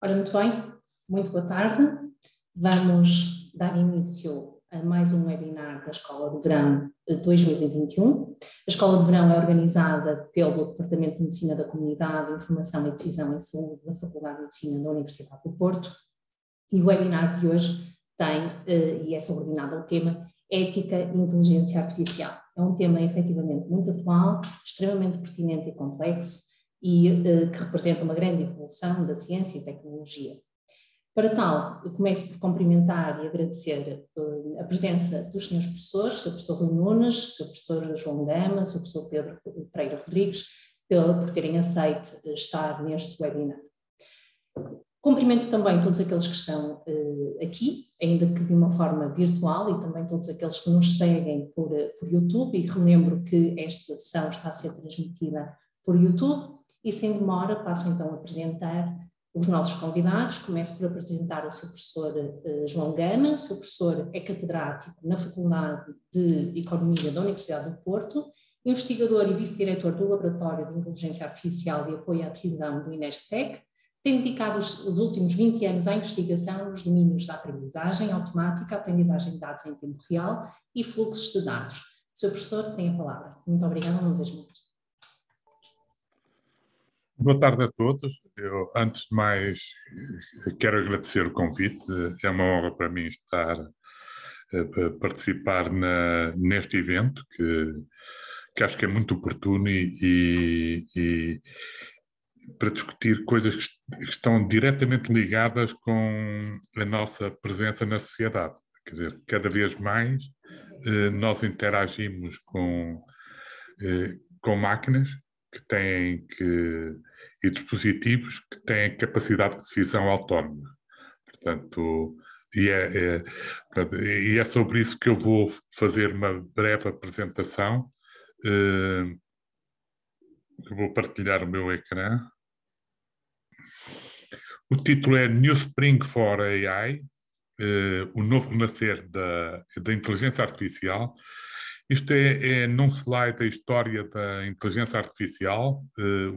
Ora, muito bem, muito boa tarde. Vamos dar início a mais um webinar da Escola de Verão 2021. A Escola de Verão é organizada pelo Departamento de Medicina da Comunidade, Informação e Decisão em Saúde da Faculdade de Medicina da Universidade do Porto. E o webinar de hoje tem, e é subordinado ao tema, Ética e Inteligência Artificial. É um tema efetivamente muito atual, extremamente pertinente e complexo, e que representa uma grande evolução da ciência e tecnologia. Para tal, eu começo por cumprimentar e agradecer a presença dos senhores professores, o Sr. Professor Rui Nunes, o Sr. Professor João Gama, o Sr. Professor Pedro Pereira Rodrigues, por terem aceito estar neste webinar. Cumprimento também todos aqueles que estão aqui, ainda que de uma forma virtual, e também todos aqueles que nos seguem por YouTube, e relembro que esta sessão está a ser transmitida por YouTube. E sem demora, passo então a apresentar os nossos convidados. Começo por apresentar o Sr. Professor João Gama. O Sr. Professor é catedrático na Faculdade de Economia da Universidade do Porto, investigador e vice-diretor do Laboratório de Inteligência Artificial e Apoio à Decisão do INESPTEC, tem dedicado os últimos 20 anos à investigação nos domínios da aprendizagem automática, aprendizagem de dados em tempo real e fluxos de dados. Sr. Professor, tem a palavra. Muito obrigada uma vez mais. Boa tarde a todos. Eu, antes de mais, quero agradecer o convite. É uma honra para mim estar a participar neste evento, que acho que é muito oportuno e para discutir coisas que estão diretamente ligadas com a nossa presença na sociedade. Quer dizer, cada vez mais nós interagimos com máquinas que têm e dispositivos que têm capacidade de decisão autónoma. Portanto, é sobre isso que eu vou fazer uma breve apresentação. Eu vou partilhar o meu ecrã. O título é New Spring for AI, o novo renascer da inteligência artificial. Isto num slide a história da inteligência artificial.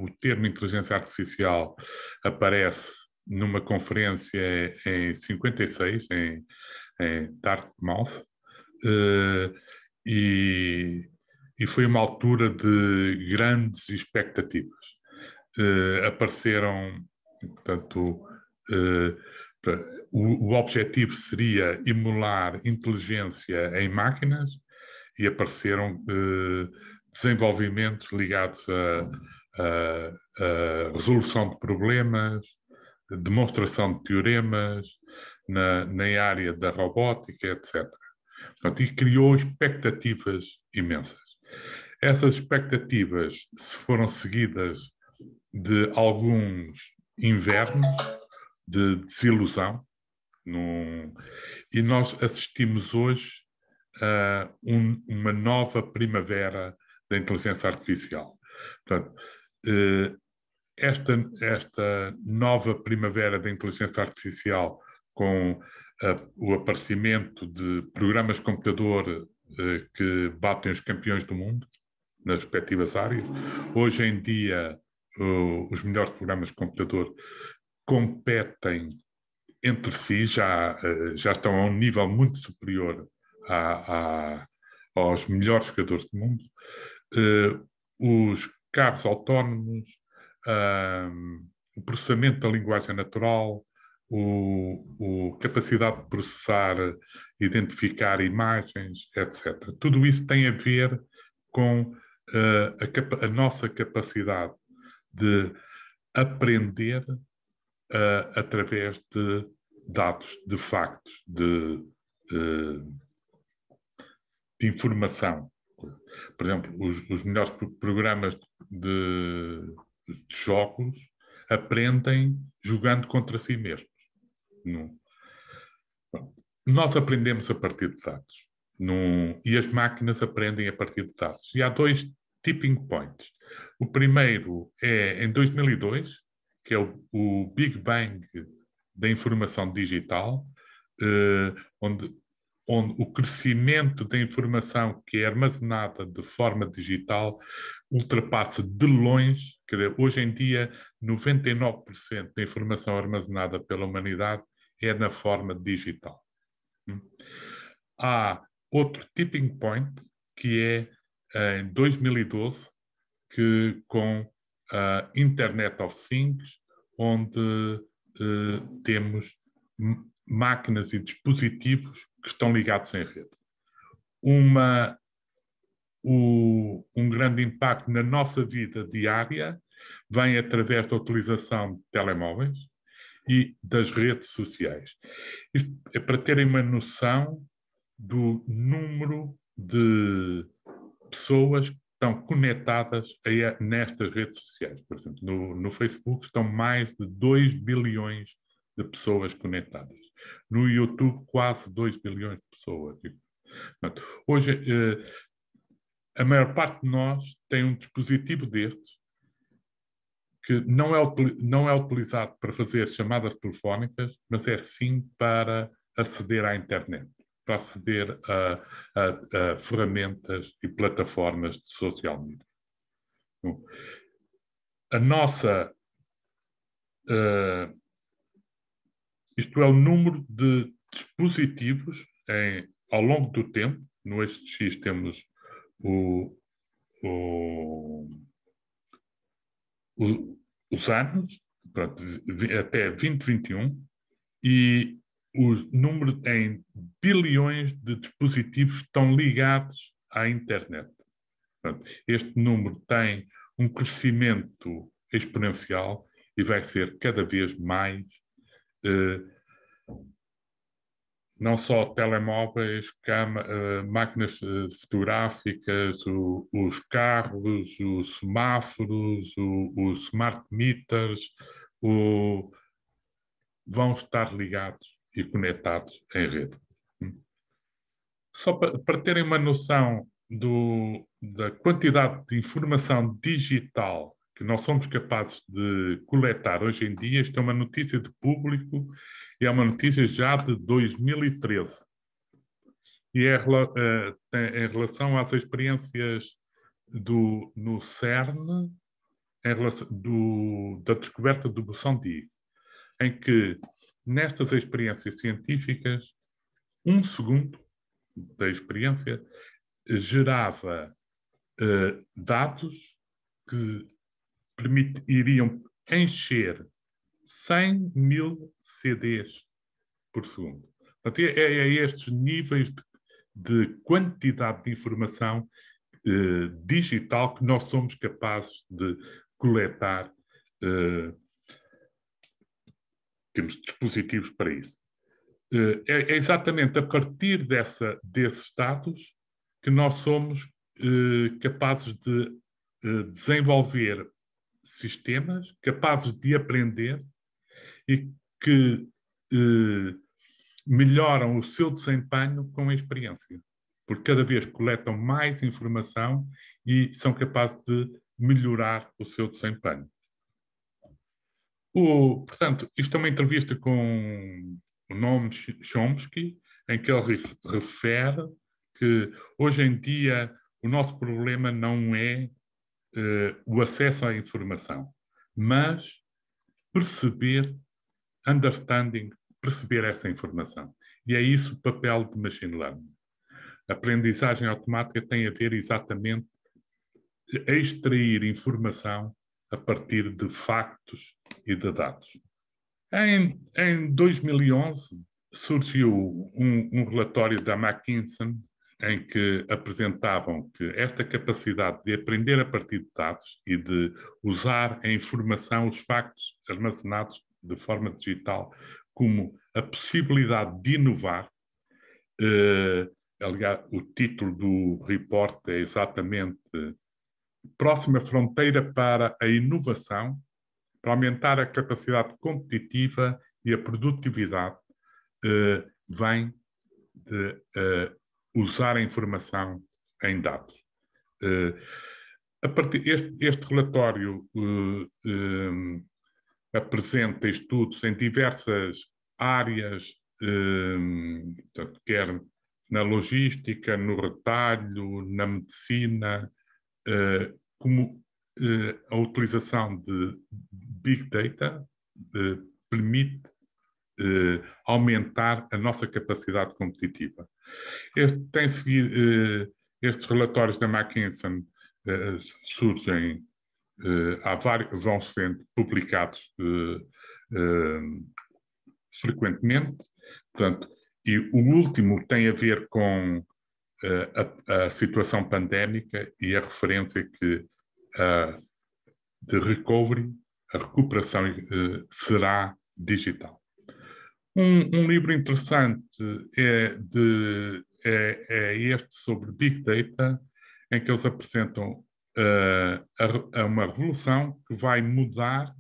O termo inteligência artificial aparece numa conferência em 56, em Dartmouth, e foi uma altura de grandes expectativas. Apareceram, portanto, o objetivo seria emular inteligência em máquinas, e apareceram desenvolvimentos ligados a resolução de problemas, demonstração de teoremas, na área da robótica, etc. Portanto, e criou expectativas imensas. Essas expectativas foram seguidas de alguns invernos de desilusão, e nós assistimos hoje a uma nova primavera da inteligência artificial. Portanto, esta nova primavera da inteligência artificial, com o aparecimento de programas de computador que batem os campeões do mundo nas respectivas áreas. Hoje em dia, os melhores programas de computador competem entre si, já estão a um nível muito superior aos melhores jogadores do mundo. Os carros autónomos, o processamento da linguagem natural, a capacidade de processar, identificar imagens, etc. Tudo isso tem a ver com a nossa capacidade de aprender através de dados, de factos, de informação. Por exemplo, os melhores programas de jogos aprendem jogando contra si mesmos. Nós aprendemos a partir de dados. E as máquinas aprendem a partir de dados. E há dois tipping points. O primeiro é em 2002, que é o Big Bang da informação digital, onde o crescimento da informação que é armazenada de forma digital ultrapassa de longe, quer dizer, hoje em dia 99% da informação armazenada pela humanidade é na forma digital. Há outro tipping point, que é em 2012, que com a Internet of Things, onde temos máquinas e dispositivos que estão ligados em rede. Um grande impacto na nossa vida diária vem através da utilização de telemóveis e das redes sociais. Isto é para terem uma noção do número de pessoas que estão conectadas nestas redes sociais. Por exemplo, no Facebook estão mais de 2 bilhões de pessoas conectadas. No YouTube, quase 2 bilhões de pessoas. Portanto, hoje, a maior parte de nós tem um dispositivo destes que não é utilizado para fazer chamadas telefónicas, mas é sim para aceder à internet, para aceder a ferramentas e plataformas de social media. Bom, a nossa... isto é o número de dispositivos ao longo do tempo. No eixo X temos os anos, pronto, até 2021, e o número em bilhões de dispositivos estão ligados à internet. Portanto, este número tem um crescimento exponencial e vai ser cada vez mais, não só telemóveis, máquinas fotográficas, os carros, os semáforos, os smart meters, vão estar ligados e conectados em rede. Só para terem uma noção da quantidade de informação digital que nós somos capazes de coletar hoje em dia, isto é uma notícia de público e é uma notícia já de 2013. E em relação às experiências no CERN, da descoberta do boson de Higgs, em que nestas experiências científicas, 1 segundo da experiência gerava dados que iriam encher 100 mil CDs por segundo. Portanto, é estes níveis de quantidade de informação digital que nós somos capazes de coletar. Temos dispositivos para isso. É exatamente a partir desses dados que nós somos capazes de desenvolver sistemas, capazes de aprender e que melhoram o seu desempenho com a experiência. Porque cada vez coletam mais informação e são capazes de melhorar o seu desempenho. Portanto, isto é uma entrevista com o Noam Chomsky, em que ele refere que hoje em dia o nosso problema não é o acesso à informação, mas perceber essa informação. E é isso o papel de machine learning. A aprendizagem automática tem a ver exatamente a extrair informação a partir de factos e de dados. Em 2011 surgiu um relatório da McKinsey em que apresentavam que esta capacidade de aprender a partir de dados e de usar a informação, os factos armazenados de forma digital, como a possibilidade de inovar. Aliás, o título do report é exatamente Próxima Fronteira para a Inovação, para aumentar a capacidade competitiva e a produtividade, vem de usar a informação em dados. Este relatório apresenta estudos em diversas áreas, quer na logística, no retalho, na medicina, como a utilização de Big Data permite aumentar a nossa capacidade competitiva. Estes relatórios da McKinsey surgem, vão sendo publicados frequentemente, portanto, e o último tem a ver com a situação pandémica e a referência que de recovery, a recuperação será digital. Um livro interessante é este sobre Big Data, em que eles apresentam uma revolução que vai mudar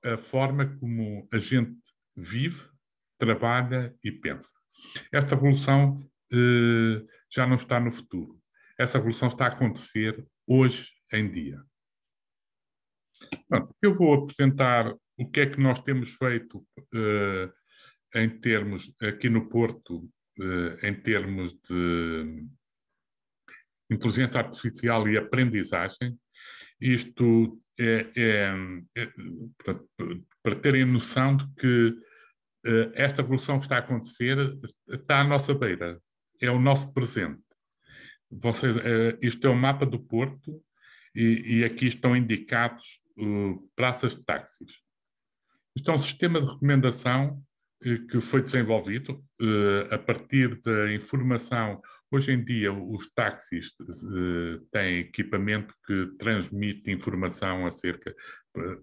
a forma como a gente vive, trabalha e pensa. Esta revolução já não está no futuro. Essa revolução está a acontecer hoje em dia. Pronto, eu vou apresentar o que é que nós temos feito em termos, aqui no Porto, em termos de inteligência artificial e aprendizagem. Isto portanto, para terem noção de que esta evolução que está a acontecer está à nossa beira, é o nosso presente. Isto é o mapa do Porto e aqui estão indicados praças de táxis. Isto é um sistema de recomendação que foi desenvolvido a partir da informação. Hoje em dia, os táxis têm equipamento que transmite informação acerca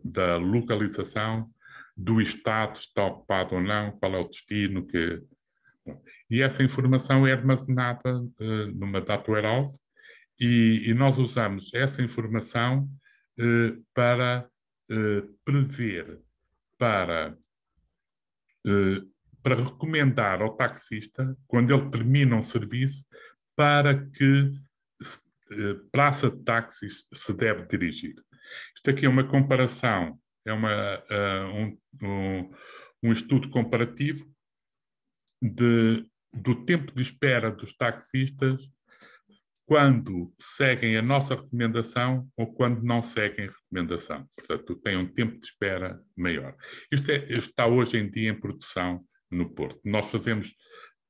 da localização, do estado, se está ocupado ou não, qual é o destino. E essa informação é armazenada numa data warehouse e nós usamos essa informação para prever, para recomendar ao taxista, quando ele termina um serviço, para que praça de táxis se deve dirigir. Isto aqui é uma comparação, é um estudo comparativo do tempo de espera dos taxistas quando seguem a nossa recomendação ou quando não seguem a recomendação. Portanto, tem um tempo de espera maior. Isto está hoje em dia em produção no Porto. Nós fazemos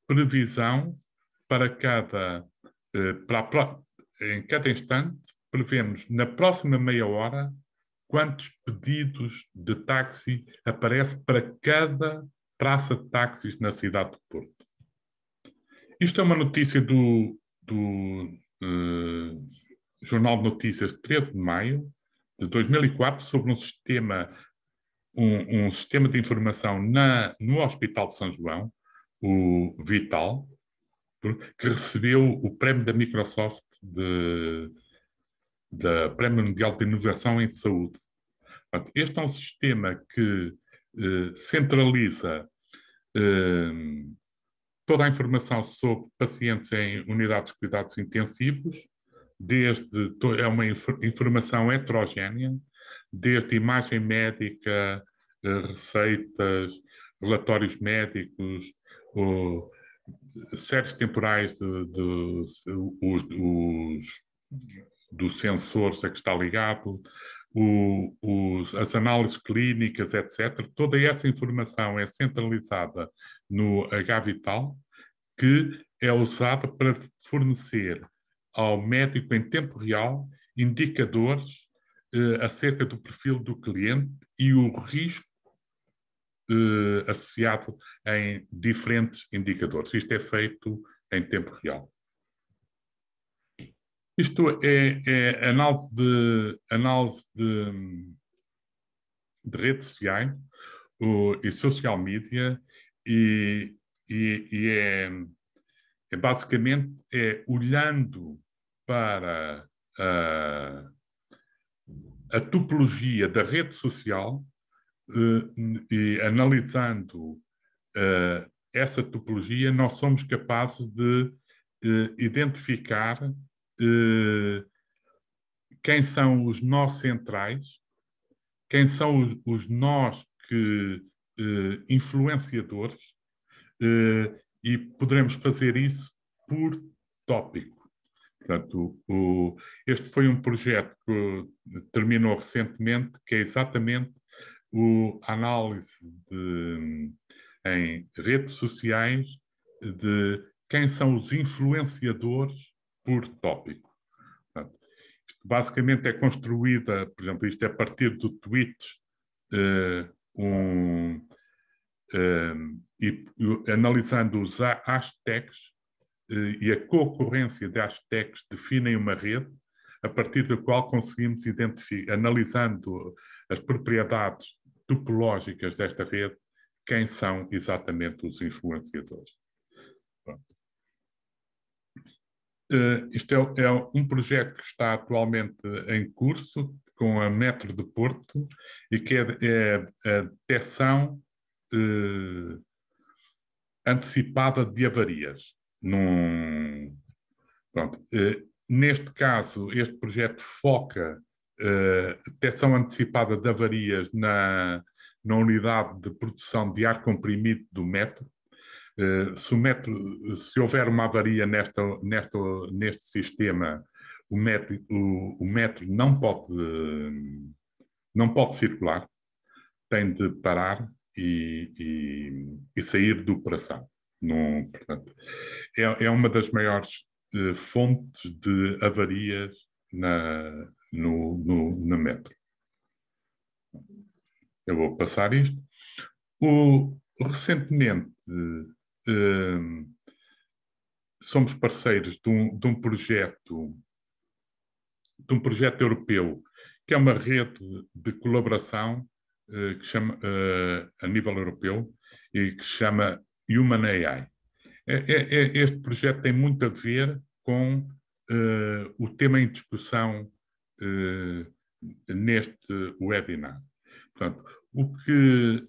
previsão para em cada instante, prevemos na próxima meia hora quantos pedidos de táxi aparecem para cada praça de táxis na cidade do Porto. Isto é uma notícia do Jornal de Notícias de 13 de maio de 2004 sobre um sistema de informação no Hospital de São João, o Vital, que recebeu o prémio da Microsoft da Prémio Mundial de Inovação em Saúde. Este é um sistema que centraliza toda a informação sobre pacientes em unidades de cuidados intensivos, é uma informação heterogénea, desde imagem médica, receitas, relatórios médicos, séries temporais dos sensores a que está ligado, as análises clínicas, etc. Toda essa informação é centralizada no H-Vital, que é usada para fornecer ao médico em tempo real indicadores acerca do perfil do cliente e o risco associado em diferentes indicadores. Isto é feito em tempo real. Isto é análise de redes sociais e social media e basicamente olhando para a topologia da rede social e analisando essa topologia, nós somos capazes de identificar quem são os nós centrais, quem são os nós influenciadores, e poderemos fazer isso por tópico. Portanto, este foi um projeto que terminou recentemente, que é exatamente a análise em redes sociais de quem são os influenciadores por tópico. Portanto, isto basicamente é construída, por exemplo, isto é a partir do tweet, e analisando os hashtags e a concorrência de hashtags definem uma rede a partir da qual conseguimos identificar, analisando as propriedades topológicas desta rede, quem são exatamente os influenciadores. Isto é um projeto que está atualmente em curso com a Metro de Porto e que é a detecção antecipada de avarias. Neste caso, este projeto foca a detecção antecipada de avarias na unidade de produção de ar comprimido do metro. Se houver uma avaria neste sistema, o metro não pode circular, tem de parar e sair de operação. Portanto, é uma das maiores fontes de avarias no metro. Eu vou passar isto. Recentemente, somos parceiros de um projeto europeu, que é uma rede de colaboração que chama, a nível europeu, e que se chama Human AI. Este projeto tem muito a ver com o tema em discussão neste webinar. Portanto,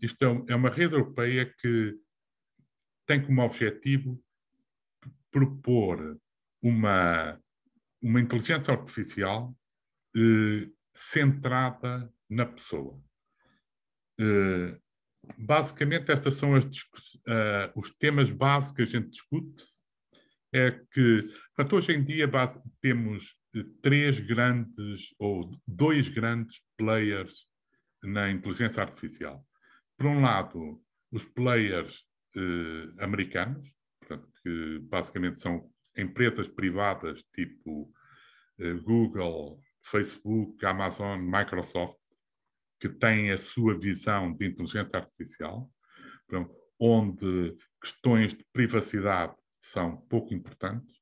isto é uma rede europeia que tem como objetivo propor uma inteligência artificial centrada na pessoa. Basicamente, estes são os temas básicos que a gente discute. É que, portanto, hoje em dia temos dois grandes players na inteligência artificial. Por um lado, os players americanos, portanto, que basicamente são empresas privadas tipo Google, Facebook, Amazon, Microsoft, que têm a sua visão de inteligência artificial, onde questões de privacidade são pouco importantes.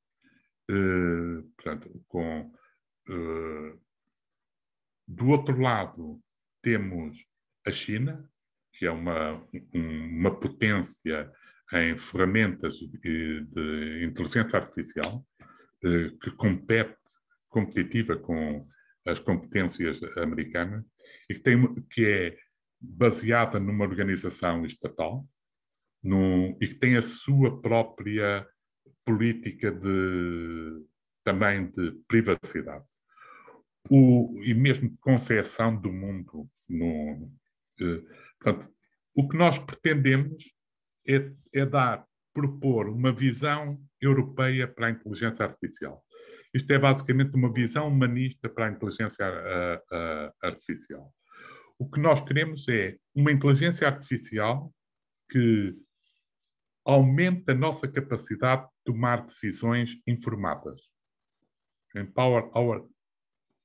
Do outro lado, temos a China, que é uma potência em ferramentas de inteligência artificial, que competitiva com as competências americanas, e que é baseada numa organização estatal e que tem a sua própria política também de privacidade. E mesmo de concepção do mundo. Portanto, o que nós pretendemos é propor uma visão europeia para a inteligência artificial. Isto é basicamente uma visão humanista para a inteligência artificial. O que nós queremos é uma inteligência artificial que aumente a nossa capacidade de tomar decisões informadas.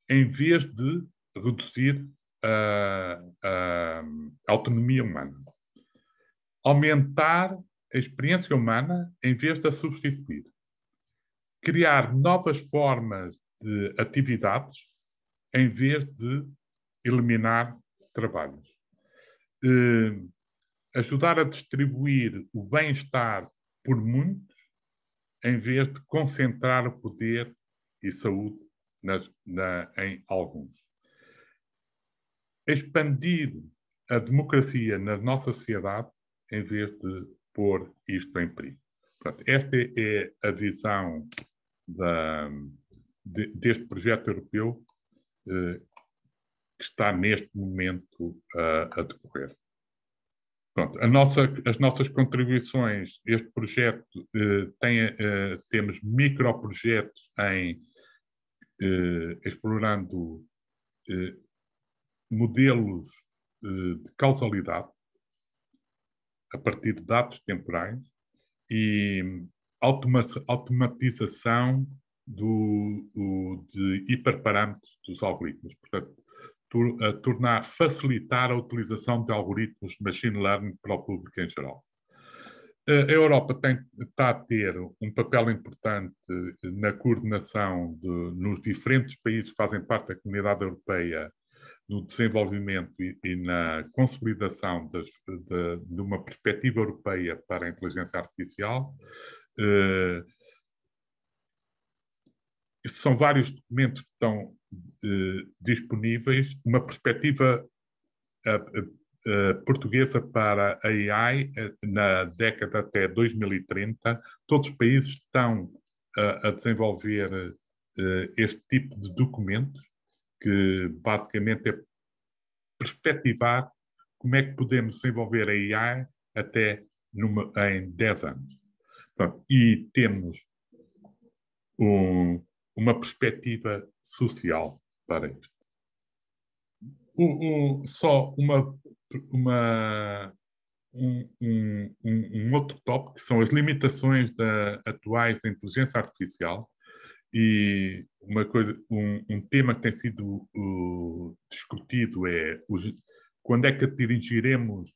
Em vez de reduzir a autonomia humana. Aumentar a experiência humana em vez de a substituir. Criar novas formas de atividades em vez de eliminar trabalhos. Ajudar a distribuir o bem-estar por muitos em vez de concentrar o poder e saúde em alguns. Expandir a democracia na nossa sociedade em vez de pôr isto em perigo. Portanto, esta é a visão deste projeto europeu que está neste momento a decorrer. Pronto, as nossas contribuições, este projeto temos microprojetos em explorando modelos de causalidade a partir de dados temporais e automatização de hiperparâmetros dos algoritmos. Portanto, facilitar a utilização de algoritmos de machine learning para o público em geral. A Europa está a ter um papel importante na coordenação nos diferentes países que fazem parte da comunidade europeia, no desenvolvimento e na consolidação de uma perspectiva europeia para a inteligência artificial. São vários documentos que estão disponíveis. Uma perspectiva portuguesa para a AI na década até 2030. Todos os países estão a desenvolver este tipo de documentos, que basicamente é perspectivar como é que podemos desenvolver a AI até em 10 anos. Pronto, e temos uma perspectiva social para isto. Só um outro tópico, que são as limitações atuais da inteligência artificial, e um tema que tem sido discutido é quando é que atingiremos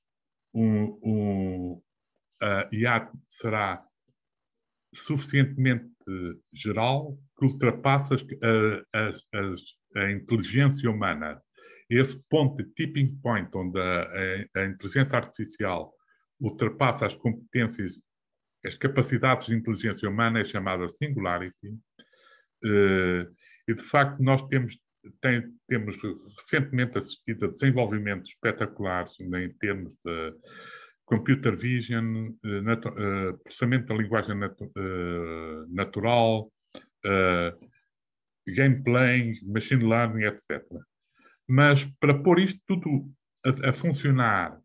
a IA será suficientemente geral que ultrapassa a inteligência humana. Esse ponto de tipping point, onde a inteligência artificial ultrapassa as competências, as capacidades de inteligência humana, é chamada singularity. E, de facto, nós temos recentemente assistido a desenvolvimentos espetaculares em termos de computer vision, processamento da linguagem natural, gameplay, machine learning, etc. Mas para pôr isto tudo a funcionar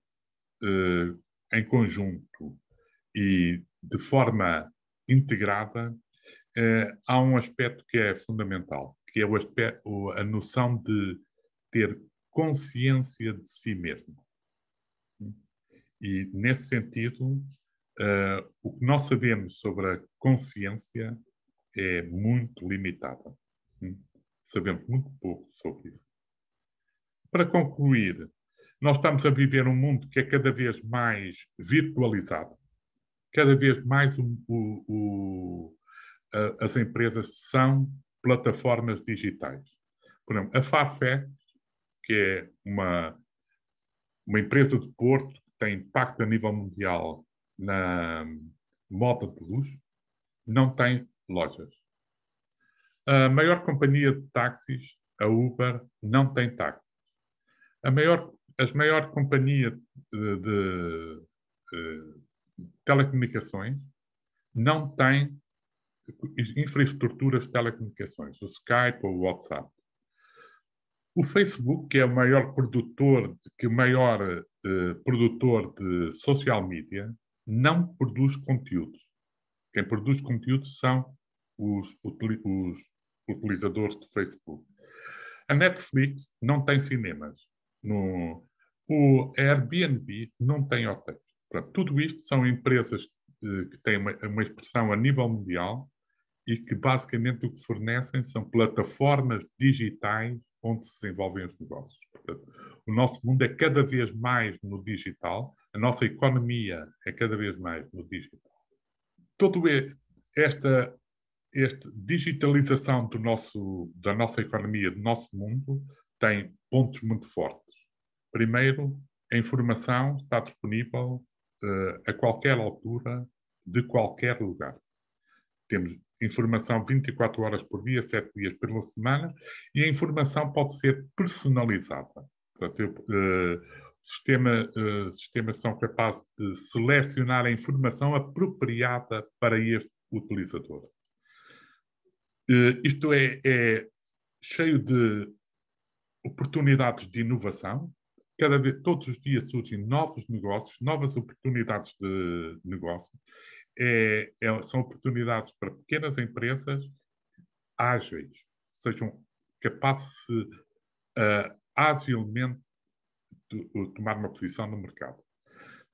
em conjunto e de forma integrada, há um aspecto que é fundamental, que é a noção de ter consciência de si mesmo. E, nesse sentido, o que nós sabemos sobre a consciência é muito limitado. Sabemos muito pouco sobre isso. Para concluir, nós estamos a viver um mundo que é cada vez mais virtualizado. Cada vez mais as empresas são plataformas digitais. Por exemplo, a Farfetch, que é uma empresa de Porto que tem impacto a nível mundial na moda de luxo, não tem lojas. A maior companhia de táxis, a Uber, não tem táxis. As maior companhia de telecomunicações não tem infraestruturas de telecomunicações, o Skype ou o WhatsApp. O Facebook, que é o maior produtor de social media, não produz conteúdos. Quem produz conteúdos são os utilizadores do Facebook. A Netflix não tem cinemas. O Airbnb não tem hotéis. Portanto, tudo isto são empresas que têm uma expressão a nível mundial e que basicamente o que fornecem são plataformas digitais onde se desenvolvem os negócios. Portanto, o nosso mundo é cada vez mais no digital, a nossa economia é cada vez mais no digital. Toda esta digitalização da nossa economia, do nosso mundo, tem pontos muito fortes. Primeiro, a informação está disponível a qualquer altura, de qualquer lugar. Temos informação 24 horas por dia, 7 dias pela semana, e a informação pode ser personalizada. Portanto, sistemas são capazes de selecionar a informação apropriada para este utilizador. Isto é cheio de oportunidades de inovação. Todos os dias surgem novos negócios, novas oportunidades de negócio. São oportunidades para pequenas empresas ágeis, sejam capazes de agilmente tomar uma posição no mercado.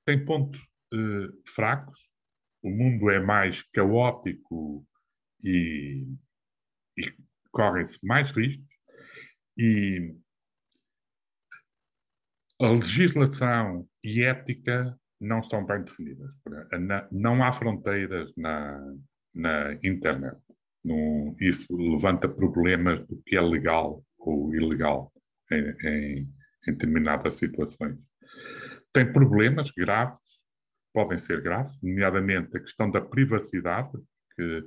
Tem pontos fracos, o mundo é mais caótico e correm-se mais riscos, e a legislação e ética não estão bem definidas. Não há fronteiras na internet. Isso levanta problemas do que é legal ou ilegal em determinadas situações. Tem problemas graves, podem ser graves, nomeadamente a questão da privacidade, que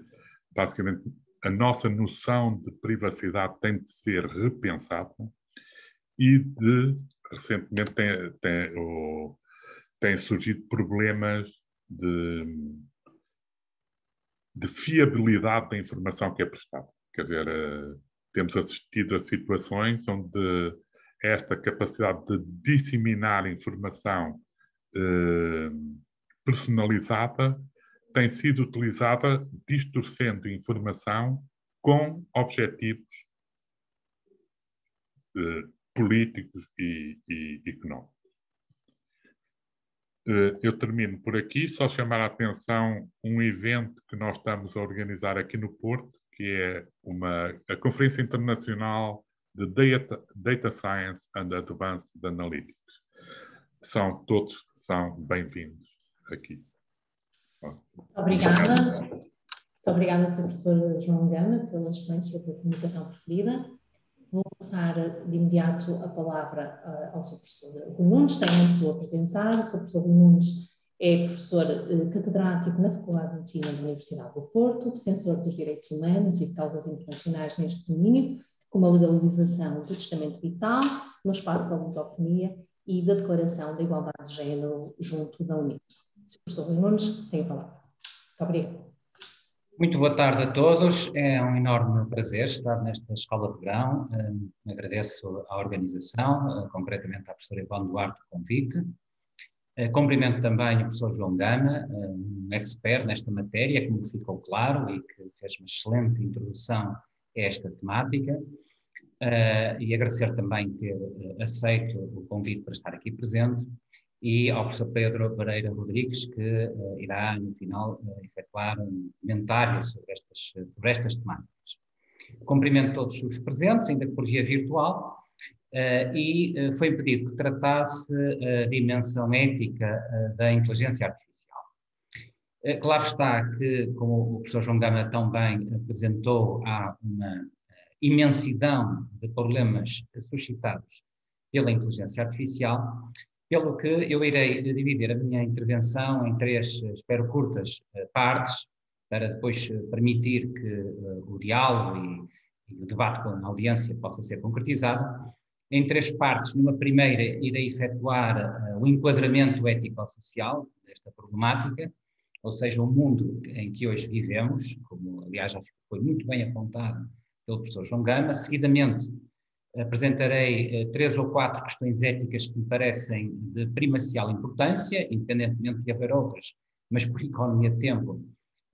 basicamente a nossa noção de privacidade tem de ser repensada, e recentemente têm surgido problemas de fiabilidade da informação que é prestada. Quer dizer, temos assistido a situações onde esta capacidade de disseminar informação personalizada tem sido utilizada distorcendo informação com objetivos políticos e económicos. Eu termino por aqui, só chamar a atenção um evento que nós estamos a organizar aqui no Porto, que é a Conferência Internacional de Data Science and Advanced Analytics. Todos são bem-vindos aqui. Obrigada. Muito obrigada, Sr. Professor João Gama, pela excelência da comunicação preferida. Vou passar de imediato a palavra ao Sr. Professor Rui Nunes, sem antes o apresentar. O Sr. Professor Rui Nunes é professor catedrático na Faculdade de Medicina da Universidade do Porto, defensor dos direitos humanos e de causas internacionais neste domínio, como a legalização do testamento vital, no espaço da lusofonia e da Declaração da Igualdade de Género junto da Unesco. Sr. Professor Rui Nunes, tem a palavra. Muito obrigada. Muito boa tarde a todos, é um enorme prazer estar nesta Escola de Verão. Agradeço à organização, concretamente à professora Ivone Duarte, o convite. Cumprimento também o professor João Gama, um expert nesta matéria, como ficou claro, e que fez uma excelente introdução a esta temática. E agradecer também ter aceito o convite para estar aqui presente, e ao professor Pedro Pereira Rodrigues, que irá, no final, efetuar um comentário sobre estas temáticas. Cumprimento todos os presentes, ainda que por via virtual, e foi pedido que tratasse a dimensão ética da inteligência artificial. Claro está que, como o professor João Gama tão bem apresentou, há uma imensidão de problemas suscitados pela inteligência artificial, pelo que eu irei dividir a minha intervenção em 3, espero curtas, partes, para depois permitir que o diálogo e o debate com a audiência possa ser concretizado. Em 3 partes, numa primeira irei efetuar o enquadramento ético-social desta problemática, ou seja, o mundo em que hoje vivemos, como aliás já foi muito bem apontado pelo professor João Gama. Seguidamente, apresentarei 3 ou 4 questões éticas que me parecem de primacial importância, independentemente de haver outras, mas por economia de tempo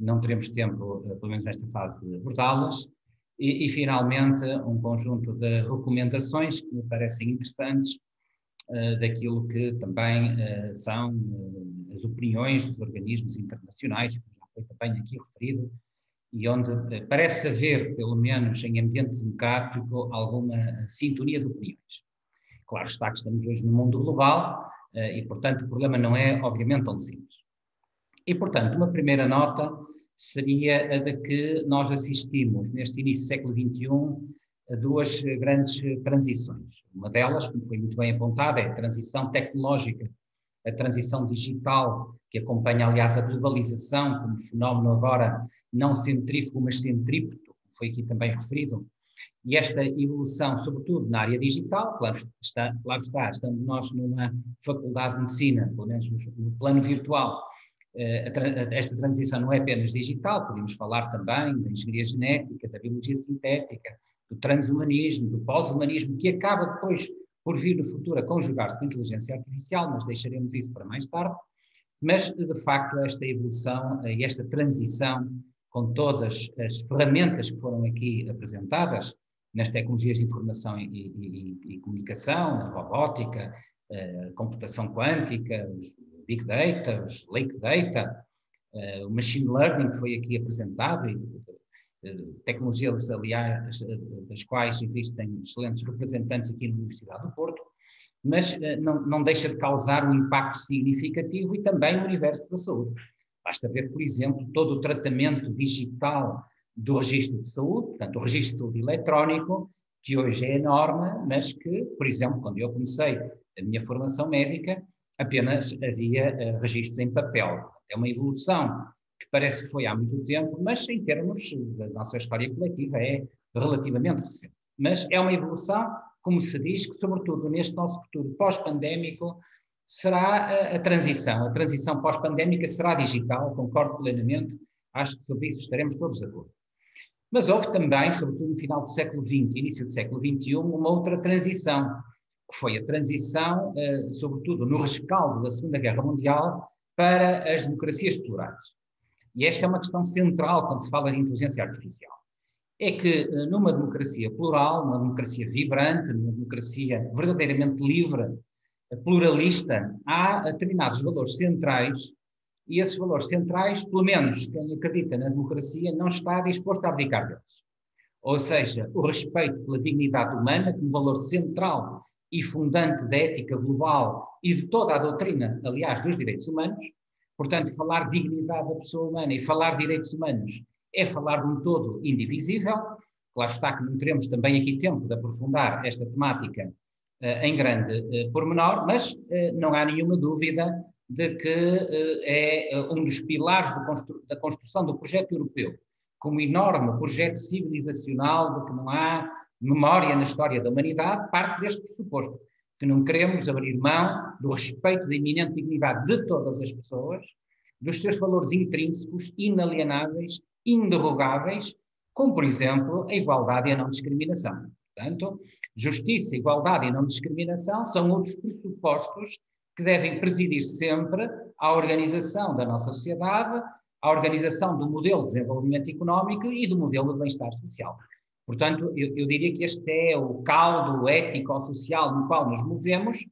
não teremos tempo, pelo menos nesta fase, de abordá-las. E, finalmente, um conjunto de recomendações que me parecem interessantes daquilo que também são as opiniões dos organismos internacionais, que já foi também aqui referido, e onde parece haver, pelo menos em ambiente democrático, alguma sintonia de opiniões. Claro está que estamos hoje no mundo global e, portanto, o problema não é, obviamente, tão simples. E, portanto, uma primeira nota seria a de que nós assistimos, neste início do século XXI, a 2 grandes transições. Uma delas, como foi muito bem apontada, é a transição tecnológica, a transição digital, que acompanha, aliás, a globalização como fenómeno agora não centrífugo, mas centrípeto, como foi aqui também referido. E esta evolução, sobretudo na área digital, claro está, estamos nós numa faculdade de medicina, pelo menos no plano virtual, esta transição não é apenas digital, podemos falar também da engenharia genética, da biologia sintética, do transhumanismo, do pós-humanismo, que acaba depois por vir no futuro a conjugar-se com a inteligência artificial, mas deixaremos isso para mais tarde. Mas, de facto, esta evolução e esta transição, com todas as ferramentas que foram aqui apresentadas, nas tecnologias de informação e comunicação, na robótica, computação quântica, os Big Data, os Lake Data, o Machine Learning que foi aqui apresentado, tecnologias, aliás, das quais existem excelentes representantes aqui na Universidade do Porto, mas não deixa de causar um impacto significativo e também no universo da saúde. Basta ver, por exemplo, todo o tratamento digital do registro de saúde, portanto, o registro de saúde eletrónico, que hoje é enorme, mas que, por exemplo, quando eu comecei a minha formação médica, apenas havia registros em papel. É uma evolução que parece que foi há muito tempo, mas em termos da nossa história coletiva é relativamente recente. Mas é uma evolução, como se diz, que sobretudo neste nosso futuro pós-pandémico será a transição. A transição pós-pandémica será digital, concordo plenamente, acho que sobre isso estaremos todos de acordo. Mas houve também, sobretudo no final do século XX, início do século XXI, uma outra transição, que foi a transição, sobretudo no rescaldo da Segunda Guerra Mundial, para as democracias plurais. E esta é uma questão central quando se fala de inteligência artificial. É que numa democracia plural, numa democracia vibrante, numa democracia verdadeiramente livre, pluralista, há determinados valores centrais, e esses valores centrais, pelo menos quem acredita na democracia, não está disposto a abdicar deles. Ou seja, o respeito pela dignidade humana, como valor central e fundante da ética global e de toda a doutrina, aliás, dos direitos humanos. Portanto, falar de dignidade da pessoa humana e falar de direitos humanos é falar de um todo indivisível. Claro está que não teremos também aqui tempo de aprofundar esta temática em grande pormenor, mas não há nenhuma dúvida de que é um dos pilares da construção do projeto europeu, como enorme projeto civilizacional de que não há memória na história da humanidade, parte deste pressuposto, que não queremos abrir mão do respeito da iminente dignidade de todas as pessoas, dos seus valores intrínsecos, inalienáveis, inderrogáveis, como, por exemplo, a igualdade e a não discriminação. Portanto, justiça, igualdade e não discriminação são outros pressupostos que devem presidir sempre à organização da nossa sociedade, à organização do modelo de desenvolvimento económico e do modelo de bem-estar social. Portanto, eu diria que este é o caldo ético-social no qual nos movemos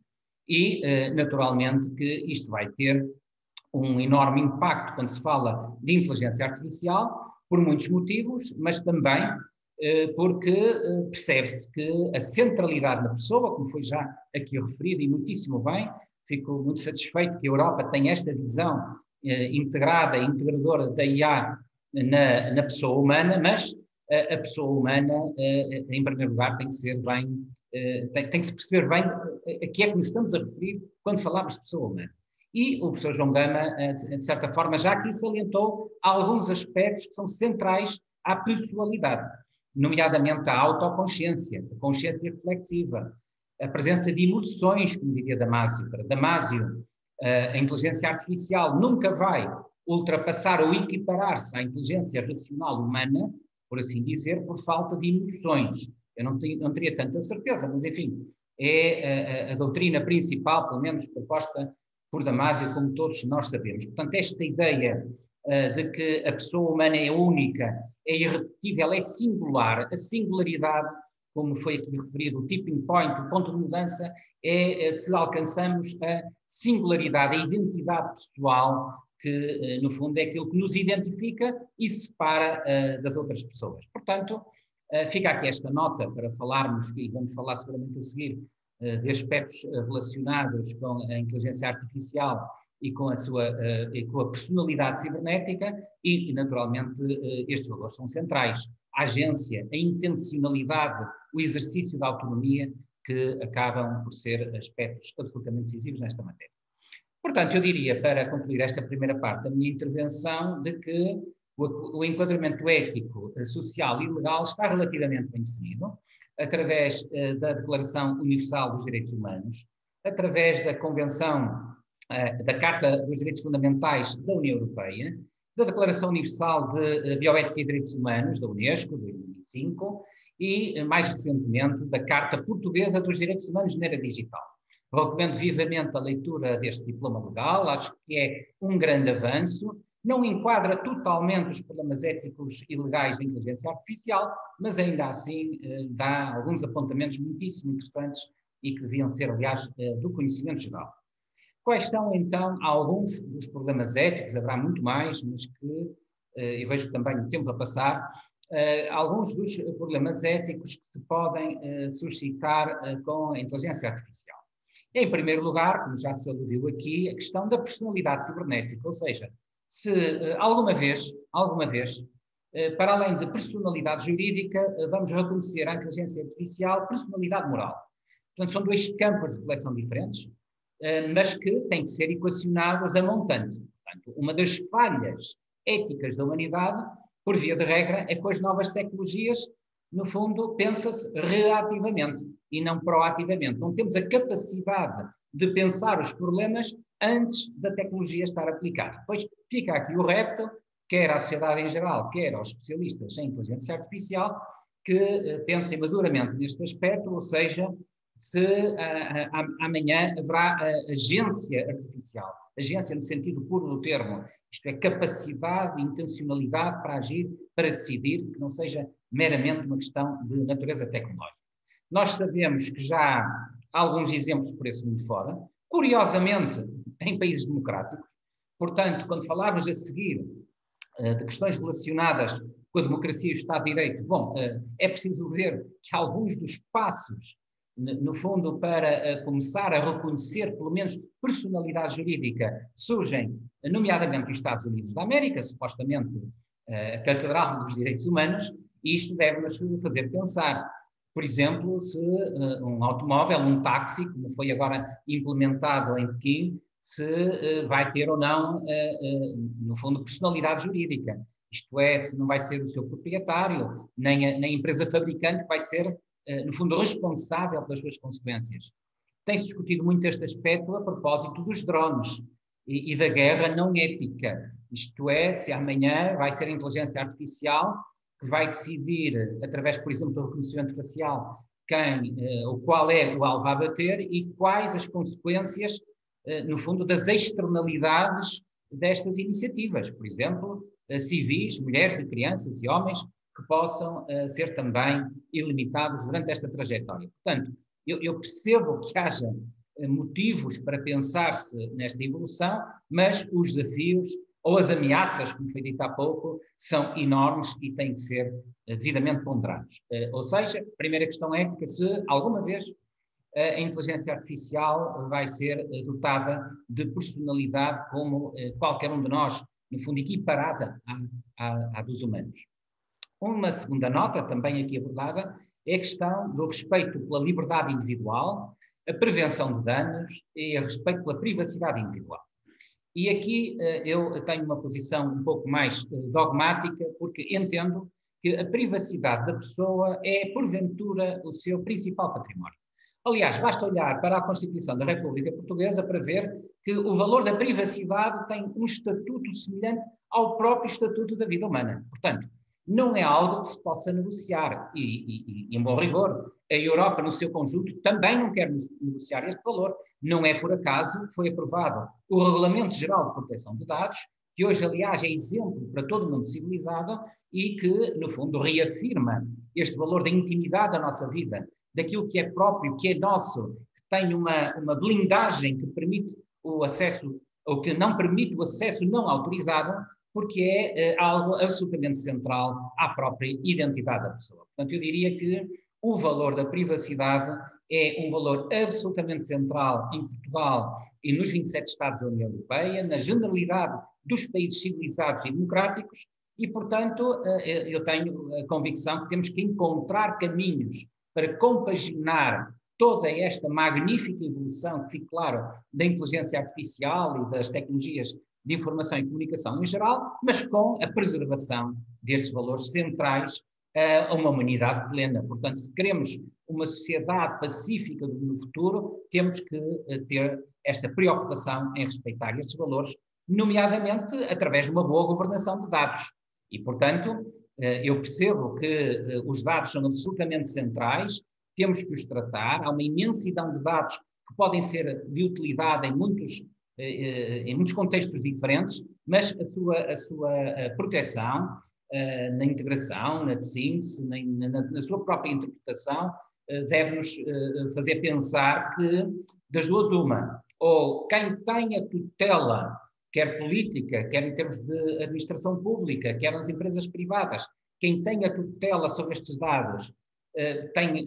e, naturalmente, que isto vai ter um enorme impacto quando se fala de inteligência artificial, por muitos motivos, mas também porque percebe-se que a centralidade da pessoa, como foi já aqui referido e muitíssimo bem, fico muito satisfeito que a Europa tenha esta visão integrada e integradora da IA na pessoa humana, mas a pessoa humana, em primeiro lugar, tem que ser bem, tem que se perceber bem a que é que nos estamos a referir quando falamos de pessoa humana. E o professor João Gama, de certa forma, já aqui salientou alguns aspectos que são centrais à pessoalidade, nomeadamente a autoconsciência, a consciência reflexiva, a presença de emoções, como diria Damasio. Para Damasio, a inteligência artificial nunca vai ultrapassar ou equiparar-se à inteligência racional humana, por assim dizer, por falta de emoções. Eu não teria tanta certeza, mas enfim, é a doutrina principal, pelo menos proposta por Damasio, como todos nós sabemos. Portanto, esta ideia de que a pessoa humana é única, é irrepetível, é singular, a singularidade, como foi aqui referido, o tipping point, o ponto de mudança, é se alcançamos a singularidade, a identidade pessoal, que no fundo é aquilo que nos identifica e separa das outras pessoas. Portanto, fica aqui esta nota para falarmos, e vamos falar seguramente a seguir, de aspectos relacionados com a inteligência artificial e com a personalidade cibernética e, naturalmente, estes valores são centrais. A agência, a intencionalidade, o exercício da autonomia, que acabam por ser aspectos absolutamente decisivos nesta matéria. Portanto, eu diria, para concluir esta primeira parte da minha intervenção, de que o enquadramento ético, social e legal está relativamente bem definido, através da Declaração Universal dos Direitos Humanos, através da Convenção, da Carta dos Direitos Fundamentais da União Europeia, da Declaração Universal de Bioética e Direitos Humanos, da Unesco, de 2005, e, mais recentemente, da Carta Portuguesa dos Direitos Humanos na Era Digital. Recomendo vivamente a leitura deste diploma legal, acho que é um grande avanço não enquadra totalmente os problemas éticos e legais da inteligência artificial, mas ainda assim dá alguns apontamentos muitíssimo interessantes e que deviam ser, aliás, do conhecimento geral. Quais são, então, alguns dos problemas éticos? Haverá muito mais, mas que eu vejo também o tempo a passar. Alguns dos problemas éticos que se podem suscitar com a inteligência artificial. Em primeiro lugar, como já se aludiu aqui, a questão da personalidade cibernética, ou seja, se alguma vez, para além de personalidade jurídica, vamos reconhecer à inteligência artificial personalidade moral. Portanto, são dois campos de reflexão diferentes, mas que têm que ser equacionados a montante. Portanto, uma das falhas éticas da humanidade, por via de regra, é que com as novas tecnologias, no fundo, pensa-se reativamente e não proativamente. Não temos a capacidade de pensar os problemas antes da tecnologia estar aplicada. Depois fica aqui o repto, quer à sociedade em geral, quer aos especialistas em inteligência artificial, que pensem maduramente neste aspecto, ou seja, se amanhã haverá agência artificial, agência no sentido puro do termo, isto é, capacidade, intencionalidade para agir, para decidir, que não seja meramente uma questão de natureza tecnológica. Nós sabemos que já há alguns exemplos por esse mundo fora, curiosamente, em países democráticos. Portanto, quando falávamos a seguir de questões relacionadas com a democracia e o Estado de Direito, bom, é preciso ver que alguns dos passos, no fundo, para começar a reconhecer, pelo menos, personalidade jurídica, surgem, nomeadamente, dos Estados Unidos da América, supostamente a Catedral dos Direitos Humanos, e isto deve-nos fazer pensar. Por exemplo, se um automóvel, um táxi, como foi agora implementado em Pequim, se vai ter ou não, no fundo, personalidade jurídica. Isto é, se não vai ser o seu proprietário, nem a empresa fabricante que vai ser, no fundo, responsável pelas suas consequências. Tem-se discutido muito este aspecto a propósito dos drones e da guerra não ética. Isto é, se amanhã vai ser a inteligência artificial que vai decidir, através, por exemplo, do reconhecimento facial, ou qual é o alvo a bater e quais as consequências, no fundo, das externalidades destas iniciativas. Por exemplo, civis, mulheres e crianças e homens que possam ser também ilimitados durante esta trajetória. Portanto, eu percebo que haja motivos para pensar-se nesta evolução, mas os desafios ou as ameaças, como foi dito há pouco, são enormes e têm que ser devidamente ponderados. Ou seja, a primeira questão ética, se alguma vez a inteligência artificial vai ser dotada de personalidade como qualquer um de nós, no fundo equiparada à dos humanos. Uma segunda nota, também aqui abordada, é a questão do respeito pela liberdade individual, a prevenção de danos e a respeito pela privacidade individual. E aqui eu tenho uma posição um pouco mais dogmática, porque entendo que a privacidade da pessoa é, porventura, o seu principal património. Aliás, basta olhar para a Constituição da República Portuguesa para ver que o valor da privacidade tem um estatuto semelhante ao próprio estatuto da vida humana. Portanto, não é algo que se possa negociar. E em bom rigor, a Europa, no seu conjunto, também não quer negociar este valor. Não é por acaso que foi aprovado o Regulamento Geral de Proteção de Dados, que hoje, aliás, é exemplo para todo o mundo civilizado e que, no fundo, reafirma este valor da intimidade da nossa vida, daquilo que é próprio, que é nosso, que tem uma blindagem que permite o acesso, ou que não permite o acesso não autorizado, porque é algo absolutamente central à própria identidade da pessoa. Portanto, eu diria que o valor da privacidade é um valor absolutamente central em Portugal e nos 27 Estados da União Europeia, na generalidade dos países civilizados e democráticos, e, portanto, eu tenho a convicção que temos que encontrar caminhos para compaginar toda esta magnífica evolução, que fique claro, da inteligência artificial e das tecnologias de informação e comunicação em geral, mas com a preservação destes valores centrais a uma humanidade plena. Portanto, se queremos uma sociedade pacífica no futuro, temos que ter esta preocupação em respeitar estes valores, nomeadamente através de uma boa governação de dados. E, portanto, eu percebo que os dados são absolutamente centrais, temos que os tratar, há uma imensidão de dados que podem ser de utilidade em muitos em muitos contextos diferentes, mas a sua proteção na integração, na síntese, na sua própria interpretação, deve-nos fazer pensar que, das duas uma, ou quem tem a tutela, quer política, quer em termos de administração pública, quer nas empresas privadas, quem tem a tutela sobre estes dados tem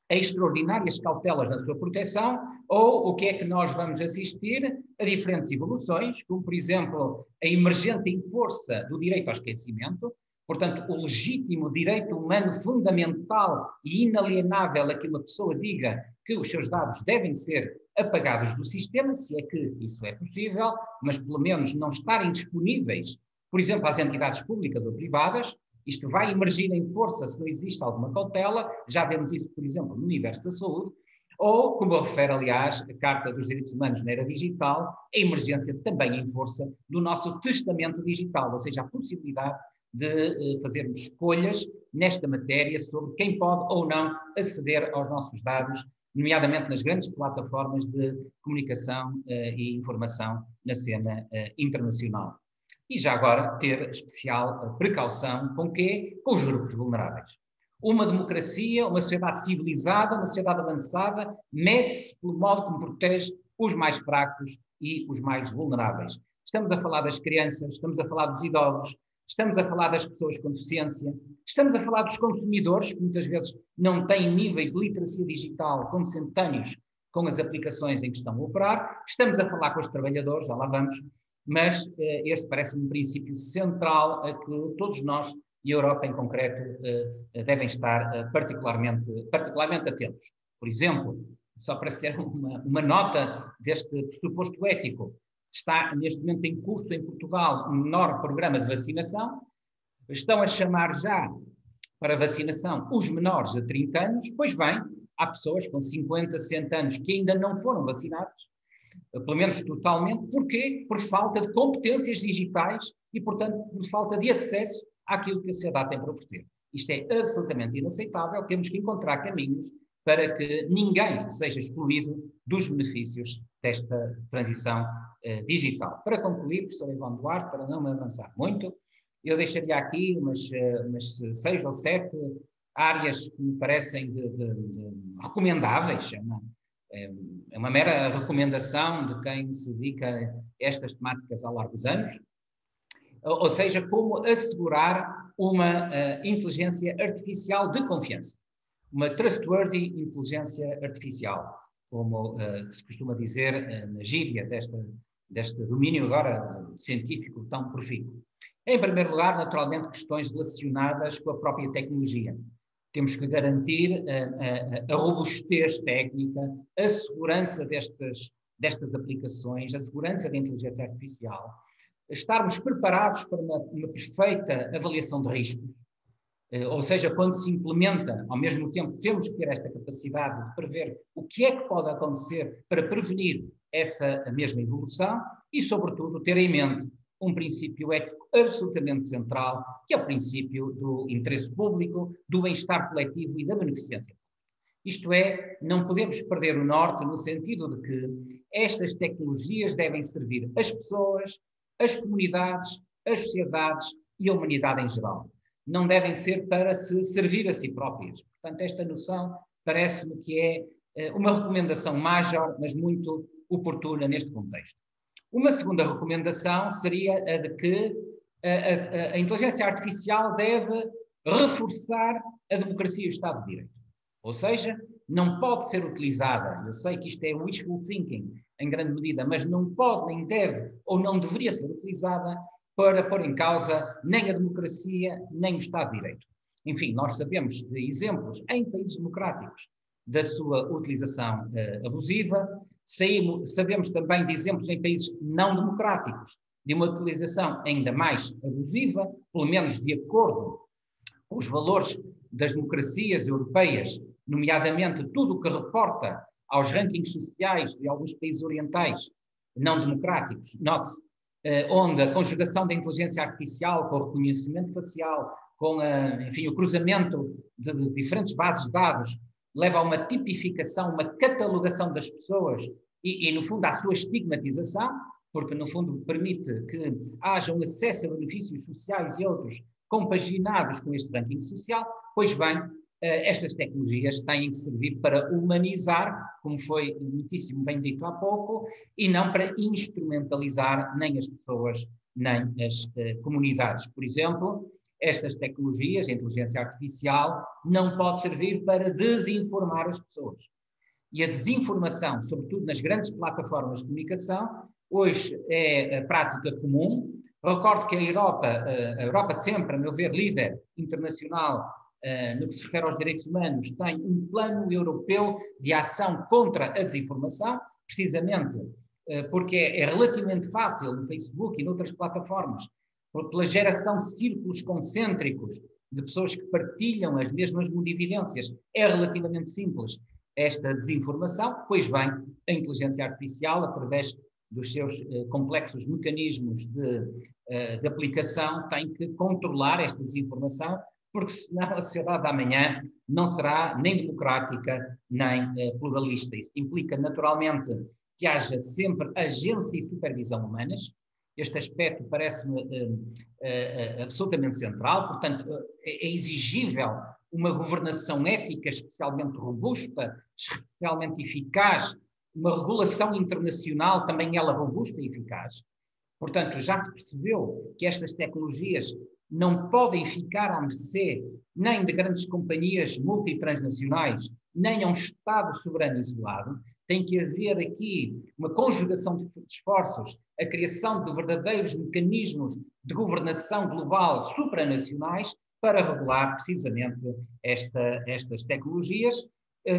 extraordinárias cautelas na sua proteção, ou o que é que nós vamos assistir a diferentes evoluções, como, por exemplo, a emergente em força do direito ao esquecimento, portanto, o legítimo direito humano fundamental e inalienável a que uma pessoa diga que os seus dados devem ser apagados do sistema, se é que isso é possível, mas pelo menos não estarem disponíveis, por exemplo, às entidades públicas ou privadas. Isto vai emergir em força se não existe alguma cautela, já vemos isso, por exemplo, no universo da saúde, ou, como refere, aliás, a Carta dos Direitos Humanos na Era Digital, a emergência também em força do nosso testamento digital, ou seja, a possibilidade de fazermos escolhas nesta matéria sobre quem pode ou não aceder aos nossos dados, nomeadamente nas grandes plataformas de comunicação e informação na cena internacional. E já agora ter especial precaução com o quê? Com os grupos vulneráveis. Uma democracia, uma sociedade civilizada, uma sociedade avançada, mede-se pelo modo como protege os mais fracos e os mais vulneráveis. Estamos a falar das crianças, estamos a falar dos idosos, estamos a falar das pessoas com deficiência, estamos a falar dos consumidores, que muitas vezes não têm níveis de literacia digital consentâneos com as aplicações em que estão a operar, estamos a falar com os trabalhadores, já lá vamos, mas este parece-me um princípio central a que todos nós, e a Europa em concreto, devem estar particularmente atentos. Por exemplo, só para se ter uma nota deste pressuposto ético, está neste momento em curso em Portugal um enorme programa de vacinação, estão a chamar já para vacinação os menores de 30 anos, pois bem, há pessoas com 50, 60 anos que ainda não foram vacinados, pelo menos totalmente. Porquê? Por falta de competências digitais e, portanto, por falta de acesso àquilo que a sociedade tem para oferecer. Isto é absolutamente inaceitável. Temos que encontrar caminhos para que ninguém seja excluído dos benefícios desta transição digital. Para concluir, professor Ivone Duarte, para não me avançar muito, eu deixaria aqui umas 6 ou 7 áreas que me parecem recomendáveis. É uma mera recomendação de quem se dedica a estas temáticas há largos anos, ou seja, como assegurar uma inteligência artificial de confiança, uma trustworthy inteligência artificial, como se costuma dizer na gíria deste domínio agora científico tão profícuo. Em primeiro lugar, naturalmente, questões relacionadas com a própria tecnologia. Temos que garantir a robustez técnica, a segurança destas aplicações, a segurança da inteligência artificial, estarmos preparados para uma perfeita avaliação de riscos, ou seja, quando se implementa, ao mesmo tempo, temos que ter esta capacidade de prever o que é que pode acontecer para prevenir essa mesma evolução e, sobretudo, ter em mente um princípio ético absolutamente central, que é o princípio do interesse público, do bem-estar coletivo e da beneficência. Isto é, não podemos perder o norte no sentido de que estas tecnologias devem servir as pessoas, as comunidades, as sociedades e a humanidade em geral. Não devem ser para se servir a si próprias. Portanto, esta noção parece-me que é uma recomendação major, mas muito oportuna neste contexto. Uma segunda recomendação seria a de que a inteligência artificial deve reforçar a democracia e o Estado de Direito. Ou seja, não pode ser utilizada, eu sei que isto é wishful thinking em grande medida, mas não pode, nem deve, ou não deveria ser utilizada para pôr em causa nem a democracia, nem o Estado de Direito. Enfim, nós sabemos de exemplos em países democráticos da sua utilização abusiva, sabemos também de exemplos em países não democráticos de uma utilização ainda mais abusiva, pelo menos de acordo com os valores das democracias europeias, nomeadamente tudo o que reporta aos rankings sociais de alguns países orientais não democráticos, note-se, onde a conjugação da inteligência artificial com o reconhecimento facial, com o cruzamento de diferentes bases de dados, leva a uma tipificação, uma catalogação das pessoas e, no fundo, à sua estigmatização, porque, no fundo, permite que haja um acesso a benefícios sociais e outros compaginados com este ranking social. Pois bem, estas tecnologias têm que servir para humanizar, como foi muitíssimo bem dito há pouco, e não para instrumentalizar nem as pessoas, nem as comunidades. Por exemplo, estas tecnologias, a inteligência artificial, não pode servir para desinformar as pessoas. E a desinformação, sobretudo nas grandes plataformas de comunicação, hoje é a prática comum. Recordo que a Europa sempre, a meu ver, líder internacional no que se refere aos direitos humanos, tem um plano europeu de ação contra a desinformação, precisamente porque é relativamente fácil no Facebook e noutras plataformas, pela geração de círculos concêntricos, de pessoas que partilham as mesmas mundividências, é relativamente simples esta desinformação. Pois bem, a inteligência artificial, através dos seus complexos mecanismos de aplicação, tem que controlar esta desinformação, porque senão a sociedade da amanhã não será nem democrática, nem pluralista. Isso implica, naturalmente, que haja sempre agência e supervisão humanas. Este aspecto parece-me absolutamente central, portanto, é exigível uma governação ética especialmente robusta, especialmente eficaz, uma regulação internacional também ela robusta e eficaz. Portanto, já se percebeu que estas tecnologias não podem ficar à mercê nem de grandes companhias multitransnacionais, nem a um Estado soberano isolado. Tem que haver aqui uma conjugação de esforços, a criação de verdadeiros mecanismos de governação global supranacionais para regular precisamente estas tecnologias,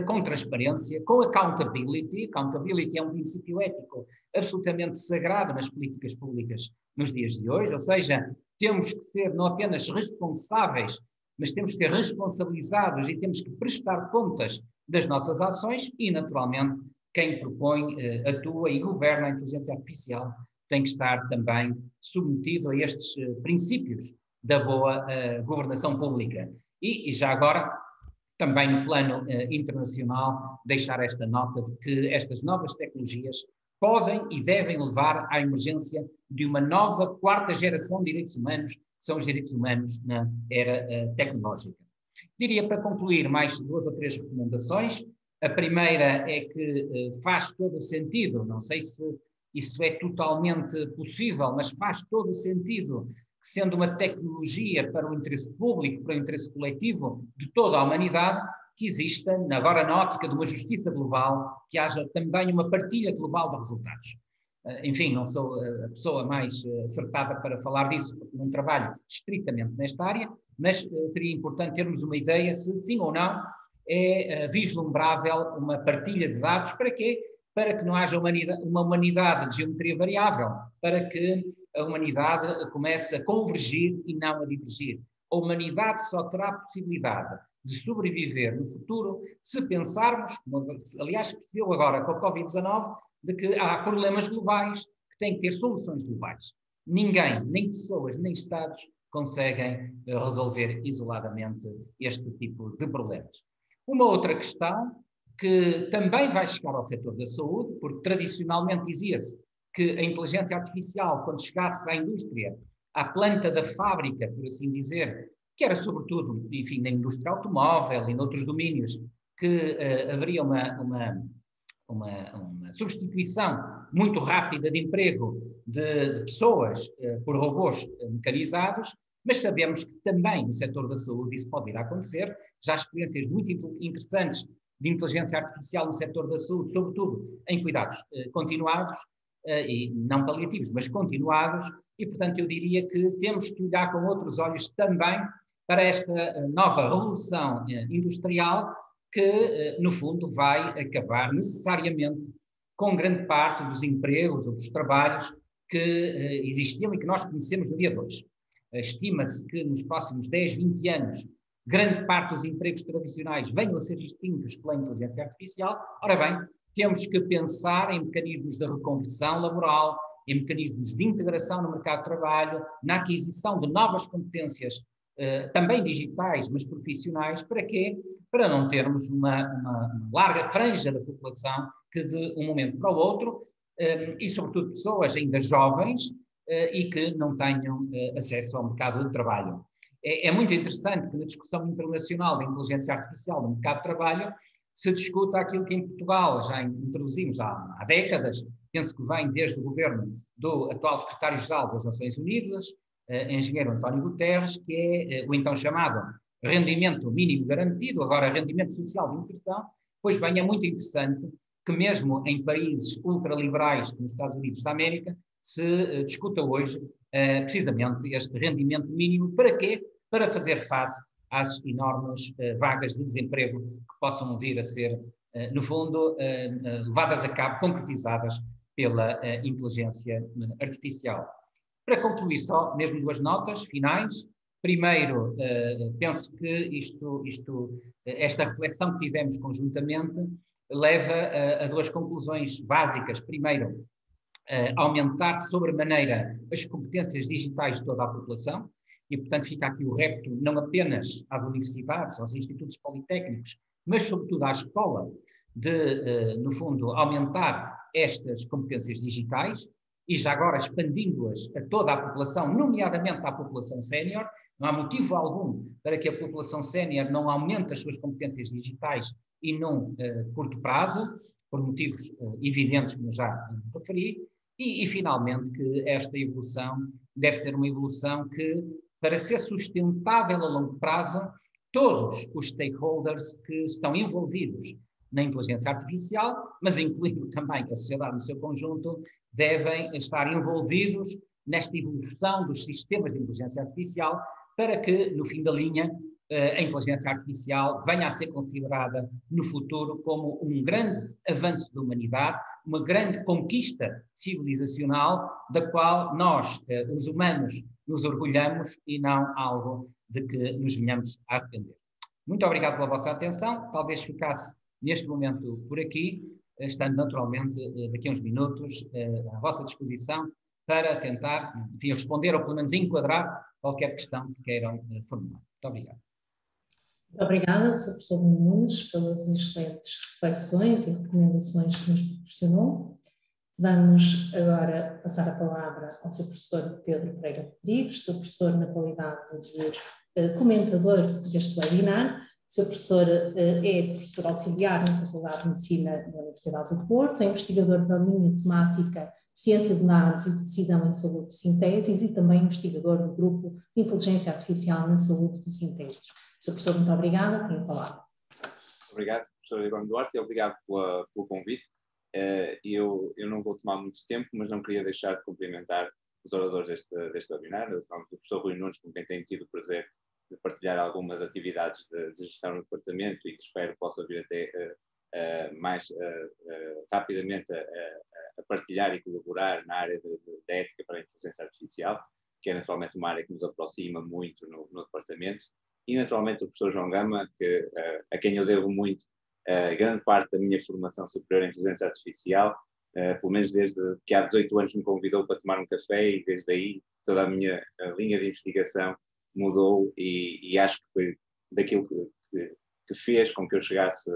com transparência, com accountability. Accountability é um princípio ético absolutamente sagrado nas políticas públicas nos dias de hoje, ou seja, temos que ser não apenas responsáveis, mas temos que ser responsabilizados e temos que prestar contas das nossas ações e, naturalmente, quem propõe, atua e governa a inteligência artificial tem que estar também submetido a estes princípios da boa governação pública. E já agora, também no plano internacional, deixar esta nota de que estas novas tecnologias podem e devem levar à emergência de uma nova quarta geração de direitos humanos, que são os direitos humanos na era tecnológica. Diria, para concluir, mais 2 ou 3 recomendações. A primeira é que faz todo o sentido, não sei se isso é totalmente possível, mas faz todo o sentido que, sendo uma tecnologia para o interesse público, para o interesse coletivo de toda a humanidade, que exista, agora na ótica de uma justiça global, que haja também uma partilha global de resultados. Enfim, não sou a pessoa mais acertada para falar disso, porque não trabalho estritamente nesta área, mas seria importante termos uma ideia se sim ou não é vislumbrável uma partilha de dados. Para quê? Para que não haja uma humanidade de geometria variável, para que a humanidade comece a convergir e não a divergir. A humanidade só terá possibilidade de sobreviver no futuro se pensarmos, como aliás percebeu agora com a Covid-19, de que há problemas globais que têm que ter soluções globais. Ninguém, nem pessoas, nem Estados, conseguem resolver isoladamente este tipo de problemas. Uma outra questão que também vai chegar ao setor da saúde, porque tradicionalmente dizia-se que a inteligência artificial, quando chegasse à indústria, à planta da fábrica, por assim dizer, que era sobretudo, enfim, na indústria automóvel e noutros domínios, que haveria uma substituição muito rápida de emprego de pessoas por robôs mecanizados, mas sabemos que também no setor da saúde isso pode vir a acontecer. Já há experiências muito interessantes de inteligência artificial no setor da saúde, sobretudo em cuidados continuados, e não paliativos, mas continuados, e portanto eu diria que temos que olhar com outros olhos também para esta nova revolução industrial que, no fundo, vai acabar necessariamente com grande parte dos empregos ou dos trabalhos que existiam e que nós conhecemos no dia de hoje. Estima-se que nos próximos 10, 20 anos, grande parte dos empregos tradicionais venham a ser extintos pela inteligência artificial. Ora bem, temos que pensar em mecanismos de reconversão laboral, em mecanismos de integração no mercado de trabalho, na aquisição de novas competências, também digitais, mas profissionais. Para quê? Para não termos uma larga franja da população que de um momento para o outro, e sobretudo pessoas ainda jovens e que não tenham acesso ao mercado de trabalho. É muito interessante que na discussão internacional da inteligência artificial no mercado de trabalho se discuta aquilo que em Portugal já introduzimos há décadas, penso que vem desde o governo do atual secretário-geral das Nações Unidas, engenheiro António Guterres, que é o então chamado rendimento mínimo garantido, agora rendimento social de inserção. Pois bem, é muito interessante que mesmo em países ultraliberais como os Estados Unidos da América se discuta hoje precisamente este rendimento mínimo. Para quê? Para fazer face às enormes vagas de desemprego que possam vir a ser, no fundo, levadas a cabo, concretizadas pela inteligência artificial. Para concluir só, mesmo duas notas finais. Primeiro, penso que esta reflexão que tivemos conjuntamente leva a duas conclusões básicas. Primeiro, aumentar de sobremaneira as competências digitais de toda a população, e, portanto, fica aqui o repto não apenas às universidades, aos institutos politécnicos, mas, sobretudo, à escola, de, no fundo, aumentar estas competências digitais, e já agora expandindo-as a toda a população, nomeadamente à população sénior. Não há motivo algum para que a população sénior não aumente as suas competências digitais e num curto prazo, por motivos evidentes, como já referi, e finalmente que esta evolução deve ser uma evolução que, para ser sustentável a longo prazo, todos os stakeholders que estão envolvidos na inteligência artificial, mas incluindo também a sociedade no seu conjunto, devem estar envolvidos nesta evolução dos sistemas de inteligência artificial, para que, no fim da linha, a inteligência artificial venha a ser considerada no futuro como um grande avanço da humanidade, uma grande conquista civilizacional, da qual nós, os humanos, nos orgulhamos e não algo de que nos venhamos a arrepender. Muito obrigado pela vossa atenção. Talvez ficasse neste momento por aqui, estando naturalmente daqui a uns minutos à vossa disposição para tentar, enfim, responder ou pelo menos enquadrar qualquer questão que queiram formular. Muito obrigado. Muito obrigada, Sr. Professor Nunes, pelas excelentes reflexões e recomendações que nos proporcionou. Vamos agora passar a palavra ao Sr. Professor Pedro Pereira Rodrigues, Sr. Professor na qualidade de comentador deste webinar. O Sr. Professor é professor auxiliar na Faculdade de Medicina da Universidade do Porto, é investigador da linha temática Ciência de Dados e Decisão em Saúde do Sinteses e também investigador do grupo de Inteligência Artificial na Saúde do Sinteses. Sr. Professor, muito obrigada, tenho a palavra. Obrigado, professor Igor Duarte, e obrigado pelo convite. Eu não vou tomar muito tempo, mas não queria deixar de cumprimentar os oradores deste webinar, o professor Rui Nunes, com quem tenho tido o prazer de partilhar algumas atividades de gestão no departamento e que espero possa vir até mais rapidamente a partilhar e colaborar na área da ética para a inteligência artificial, que é naturalmente uma área que nos aproxima muito no departamento, e naturalmente o professor João Gama, a quem eu devo muito grande parte da minha formação superior em inteligência artificial, pelo menos desde que há 18 anos me convidou para tomar um café, e desde aí toda a minha linha de investigação mudou, e acho que foi daquilo que fez com que eu chegasse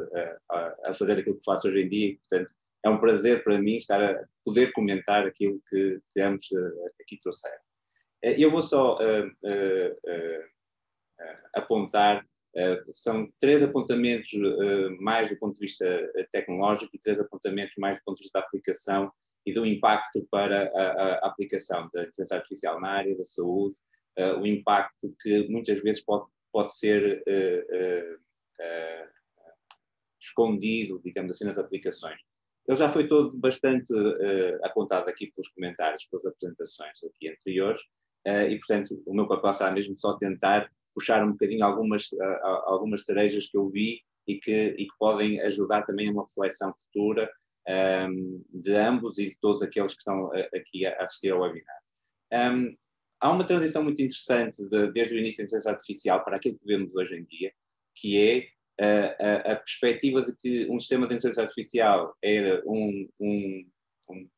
a fazer aquilo que faço hoje em dia, e, portanto, é um prazer para mim estar a poder comentar aquilo que ambos aqui trouxeram. Eu vou só apontar, são 3 apontamentos mais do ponto de vista tecnológico e 3 apontamentos mais do ponto de vista da aplicação e do impacto para a aplicação da inteligência artificial na área da saúde, o impacto que muitas vezes pode ser escondido, digamos assim, nas aplicações. Ele já foi todo bastante apontado aqui pelos comentários, pelas apresentações aqui anteriores, e, portanto, o meu papel será mesmo só tentar puxar um bocadinho algumas cerejas que eu vi e que podem ajudar também a uma reflexão futura de ambos e de todos aqueles que estão aqui a assistir ao webinar. Há uma transição muito interessante desde o início da inteligência artificial para aquilo que vemos hoje em dia, que é a perspectiva de que um sistema de inteligência artificial era um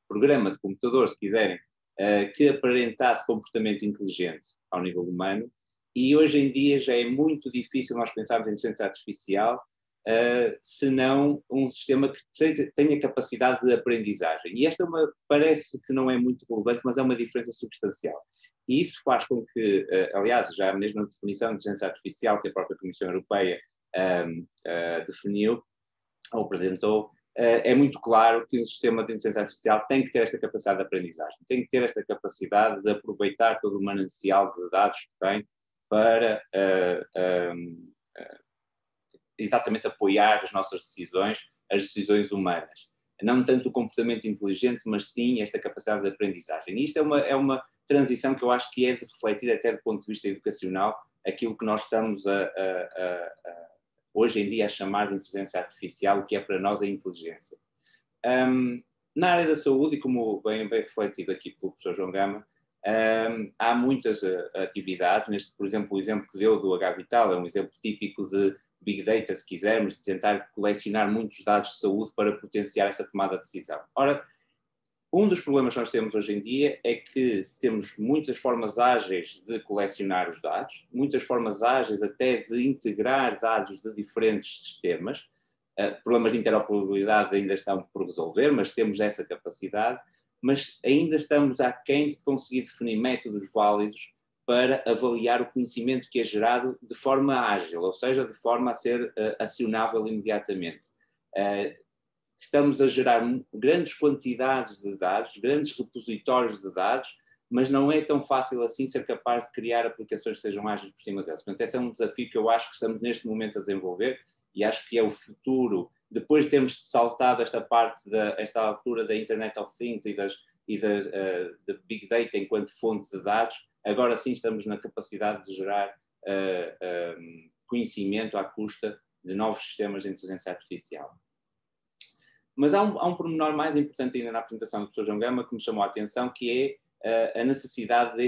programa de computador, se quiserem, que aparentasse comportamento inteligente ao nível humano, e hoje em dia já é muito difícil nós pensarmos em inteligência artificial senão um sistema que tenha capacidade de aprendizagem. E esta parece que não é muito relevante, mas é uma diferença substancial. E isso faz com que, aliás, já mesmo a definição de inteligência artificial que a própria Comissão Europeia definiu ou apresentou, é muito claro que o sistema de inteligência artificial tem que ter esta capacidade de aprendizagem, tem que ter esta capacidade de aproveitar todo o manancial de dados que tem para exatamente apoiar as nossas decisões, as decisões humanas. Não tanto o comportamento inteligente, mas sim esta capacidade de aprendizagem. E isto é uma transição que eu acho que é de refletir até do ponto de vista educacional aquilo que nós estamos hoje em dia a chamar de inteligência artificial, o que é para nós a inteligência. Na área da saúde, e como bem refletido aqui pelo professor João Gama, há muitas atividades, por exemplo, o exemplo que deu do H-Vital é um exemplo típico de Big Data, se quisermos, de tentar colecionar muitos dados de saúde para potenciar essa tomada de decisão. Ora, um dos problemas que nós temos hoje em dia é que temos muitas formas ágeis de colecionar os dados, muitas formas ágeis até de integrar dados de diferentes sistemas. Problemas de interoperabilidade ainda estão por resolver, mas temos essa capacidade, mas ainda estamos aquém de conseguir definir métodos válidos para avaliar o conhecimento que é gerado de forma ágil, ou seja, de forma a ser acionável imediatamente. Estamos a gerar grandes quantidades de dados, grandes repositórios de dados, mas não é tão fácil assim ser capaz de criar aplicações que sejam ágeis por cima delas. Portanto, esse é um desafio que eu acho que estamos neste momento a desenvolver e acho que é o futuro, depois de termos saltado esta altura da Internet of Things e da Big Data enquanto fonte de dados, agora sim estamos na capacidade de gerar conhecimento à custa de novos sistemas de inteligência artificial. Mas há um pormenor mais importante ainda na apresentação do professor João Gama que me chamou a atenção, que é a necessidade de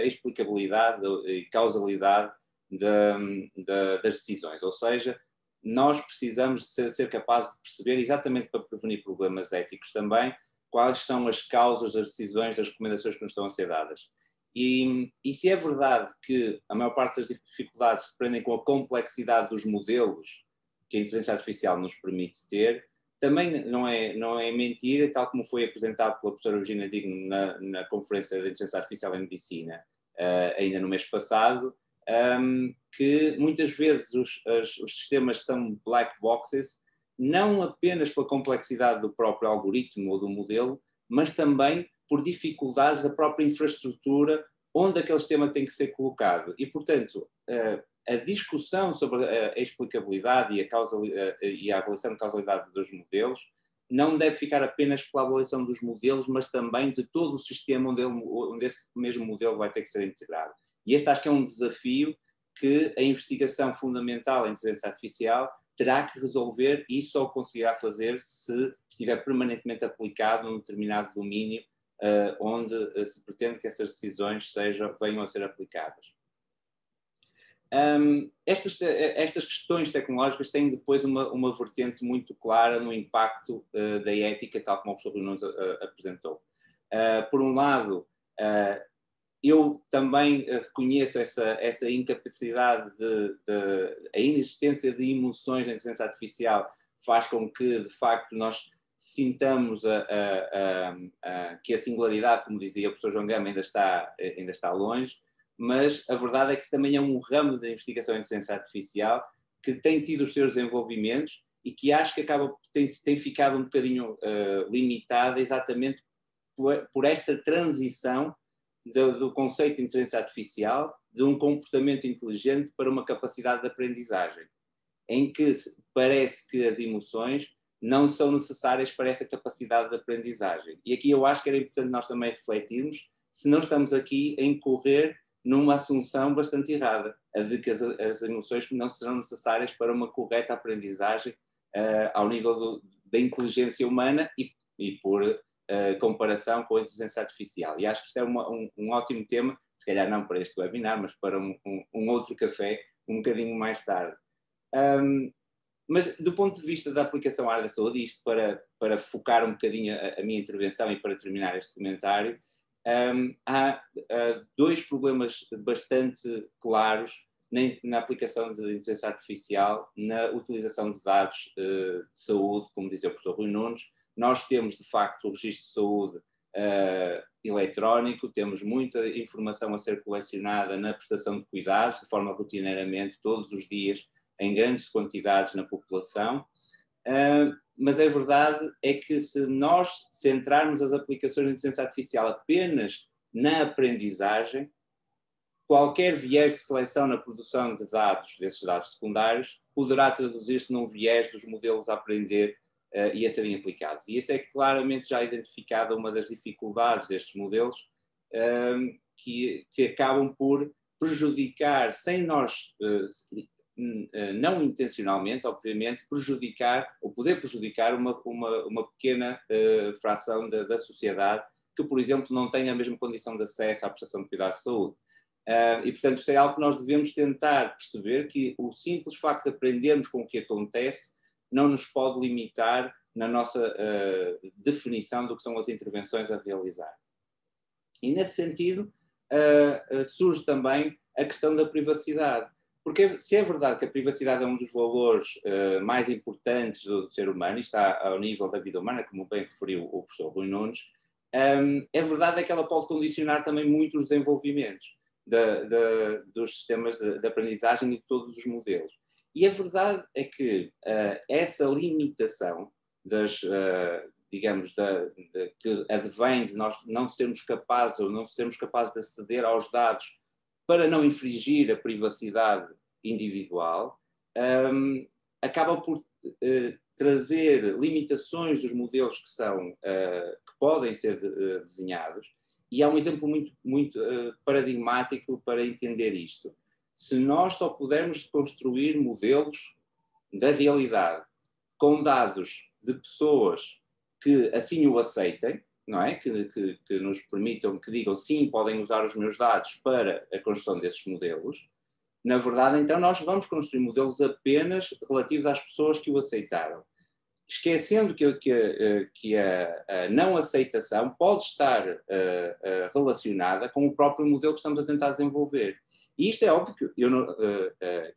explicabilidade e causalidade das decisões. Ou seja, nós precisamos de ser capazes de perceber, exatamente para prevenir problemas éticos também, quais são as causas das decisões, das recomendações que nos estão a ser dadas. E se é verdade que a maior parte das dificuldades se prendem com a complexidade dos modelos que a inteligência artificial nos permite ter, também não é mentira, tal como foi apresentado pela professora Virginia Digno na Conferência de Inteligência Artificial em Medicina, ainda no mês passado, que muitas vezes os sistemas são black boxes, não apenas pela complexidade do próprio algoritmo ou do modelo, mas também por dificuldades da própria infraestrutura onde aquele sistema tem que ser colocado. E, portanto, a discussão sobre a explicabilidade e a avaliação de causalidade dos modelos não deve ficar apenas pela avaliação dos modelos, mas também de todo o sistema onde esse mesmo modelo vai ter que ser integrado. E este acho que é um desafio que a investigação fundamental em inteligência artificial terá que resolver e só conseguirá fazer se estiver permanentemente aplicado num determinado domínio onde se pretende que essas decisões venham a ser aplicadas. Estas questões tecnológicas têm depois uma vertente muito clara no impacto da ética, tal como o professor Rui Nunes apresentou. Por um lado, eu também reconheço essa incapacidade a inexistência de emoções na inteligência artificial faz com que, de facto, nós sintamos que a singularidade, como dizia o professor João Gama, ainda está longe, mas a verdade é que isso também é um ramo da investigação em inteligência artificial que tem tido os seus desenvolvimentos e que acho que tem ficado um bocadinho limitada exatamente por esta transição do conceito de inteligência artificial, de um comportamento inteligente para uma capacidade de aprendizagem, em que parece que as emoções não são necessárias para essa capacidade de aprendizagem. E aqui eu acho que era importante nós também refletirmos se não estamos aqui a incorrer numa assunção bastante errada, a de que as emoções não serão necessárias para uma correta aprendizagem ao nível da inteligência humana e por comparação com a inteligência artificial. E acho que isto é um ótimo tema, se calhar não para este webinar, mas para um outro café um bocadinho mais tarde. Mas do ponto de vista da aplicação à área da saúde, isto para focar um bocadinho a minha intervenção e para terminar este comentário, há dois problemas bastante claros na aplicação de inteligência artificial, na utilização de dados de saúde, como dizia o professor Rui Nunes. Nós temos, de facto, o registro de saúde eletrónico, temos muita informação a ser colecionada na prestação de cuidados, de forma rotineiramente, todos os dias, em grandes quantidades na população. Mas a verdade é que se nós centrarmos as aplicações de inteligência artificial apenas na aprendizagem, qualquer viés de seleção na produção de dados, desses dados secundários, poderá traduzir-se num viés dos modelos a aprender e a serem aplicados. E isso é claramente já identificada uma das dificuldades destes modelos, que acabam por prejudicar, sem nós, não intencionalmente, obviamente, prejudicar, ou poder prejudicar uma pequena fração da sociedade que, por exemplo, não tem a mesma condição de acesso à prestação de cuidados de saúde. E, portanto, isto é algo que nós devemos tentar perceber, que o simples facto de aprendermos com o que acontece não nos pode limitar na nossa definição do que são as intervenções a realizar. E, nesse sentido, surge também a questão da privacidade. Porque se é verdade que a privacidade é um dos valores mais importantes do ser humano, e está ao nível da vida humana, como bem referiu o professor Rui Nunes, é verdade que ela pode condicionar também muito os desenvolvimentos dos sistemas de aprendizagem e de todos os modelos. E a verdade é que essa limitação digamos, que advém de nós não sermos capazes ou não sermos capazes de aceder aos dados para não infringir a privacidade individual, acaba por trazer limitações dos modelos que podem ser desenhados. E há um exemplo muito paradigmático para entender isto. Se nós só pudermos construir modelos da realidade com dados de pessoas que assim o aceitem, não é? Que nos permitam, que digam sim, podem usar os meus dados para a construção desses modelos, na verdade, então, nós vamos construir modelos apenas relativos às pessoas que o aceitaram. Esquecendo que a não aceitação pode estar relacionada com o próprio modelo que estamos a tentar desenvolver. E isto é óbvio que eu não,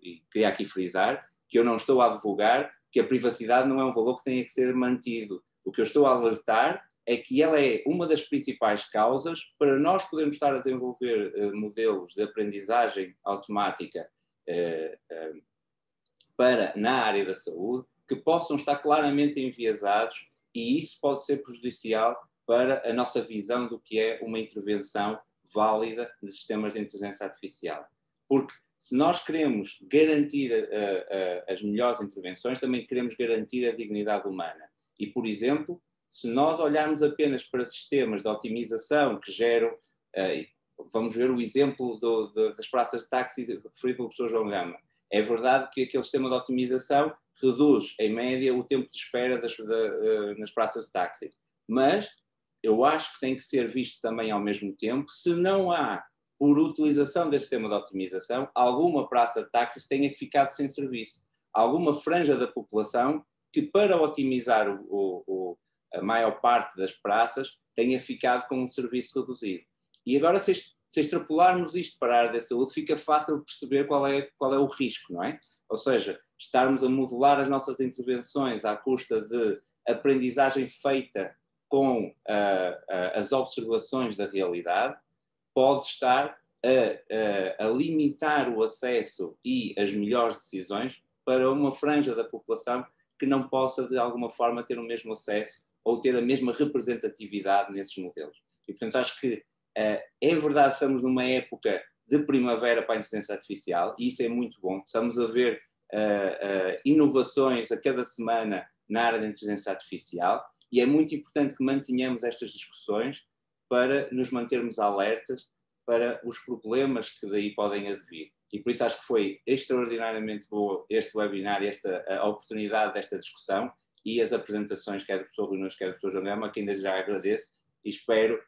e queria aqui frisar que eu não estou a advogar que a privacidade não é um valor que tenha que ser mantido. O que eu estou a alertar é que ela é uma das principais causas para nós podermos estar a desenvolver modelos de aprendizagem automática na área da saúde, que possam estar claramente enviesados, e isso pode ser prejudicial para a nossa visão do que é uma intervenção válida de sistemas de inteligência artificial. Porque se nós queremos garantir as melhores intervenções, também queremos garantir a dignidade humana. E, por exemplo, se nós olharmos apenas para sistemas de otimização que geram, vamos ver o exemplo das praças de táxi referido pelo professor João Gama. É verdade que aquele sistema de otimização reduz, em média, o tempo de espera nas praças de táxi. Mas eu acho que tem que ser visto também ao mesmo tempo, se não há, por utilização deste sistema de otimização, alguma praça de táxis que tenha ficado sem serviço. Alguma franja da população que, para otimizar a maior parte das praças, tenha ficado com um serviço reduzido. E agora, se extrapolarmos isto para a área da saúde, fica fácil de perceber qual é o risco, não é? Ou seja, estarmos a modelar as nossas intervenções à custa de aprendizagem feita com as observações da realidade, pode estar a limitar o acesso e as melhores decisões para uma franja da população que não possa, de alguma forma, ter o mesmo acesso ou ter a mesma representatividade nesses modelos. E, portanto, acho que é verdade que estamos numa época de primavera para a inteligência artificial, e isso é muito bom. Estamos a ver inovações a cada semana na área da inteligência artificial, e é muito importante que mantenhamos estas discussões para nos mantermos alertas para os problemas que daí podem advir. E por isso acho que foi extraordinariamente boa este webinar, a oportunidade desta discussão, e as apresentações, quer do professor Rui Nunes, quer do professor João Gama, que ainda já agradeço, e espero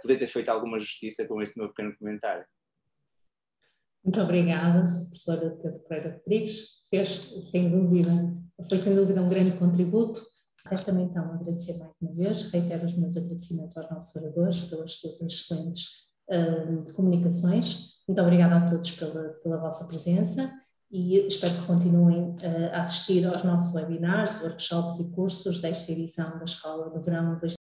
poder ter feito alguma justiça com este meu pequeno comentário. Muito obrigada, Sr. Professora Pedro Pereira Rodrigues. Foi sem dúvida um grande contributo. Resta-me então agradecer mais uma vez, reitero os meus agradecimentos aos nossos oradores pelas suas excelentes comunicações. Muito obrigada a todos pela vossa presença e espero que continuem a assistir aos nossos webinars, workshops e cursos desta edição da Escola de Verão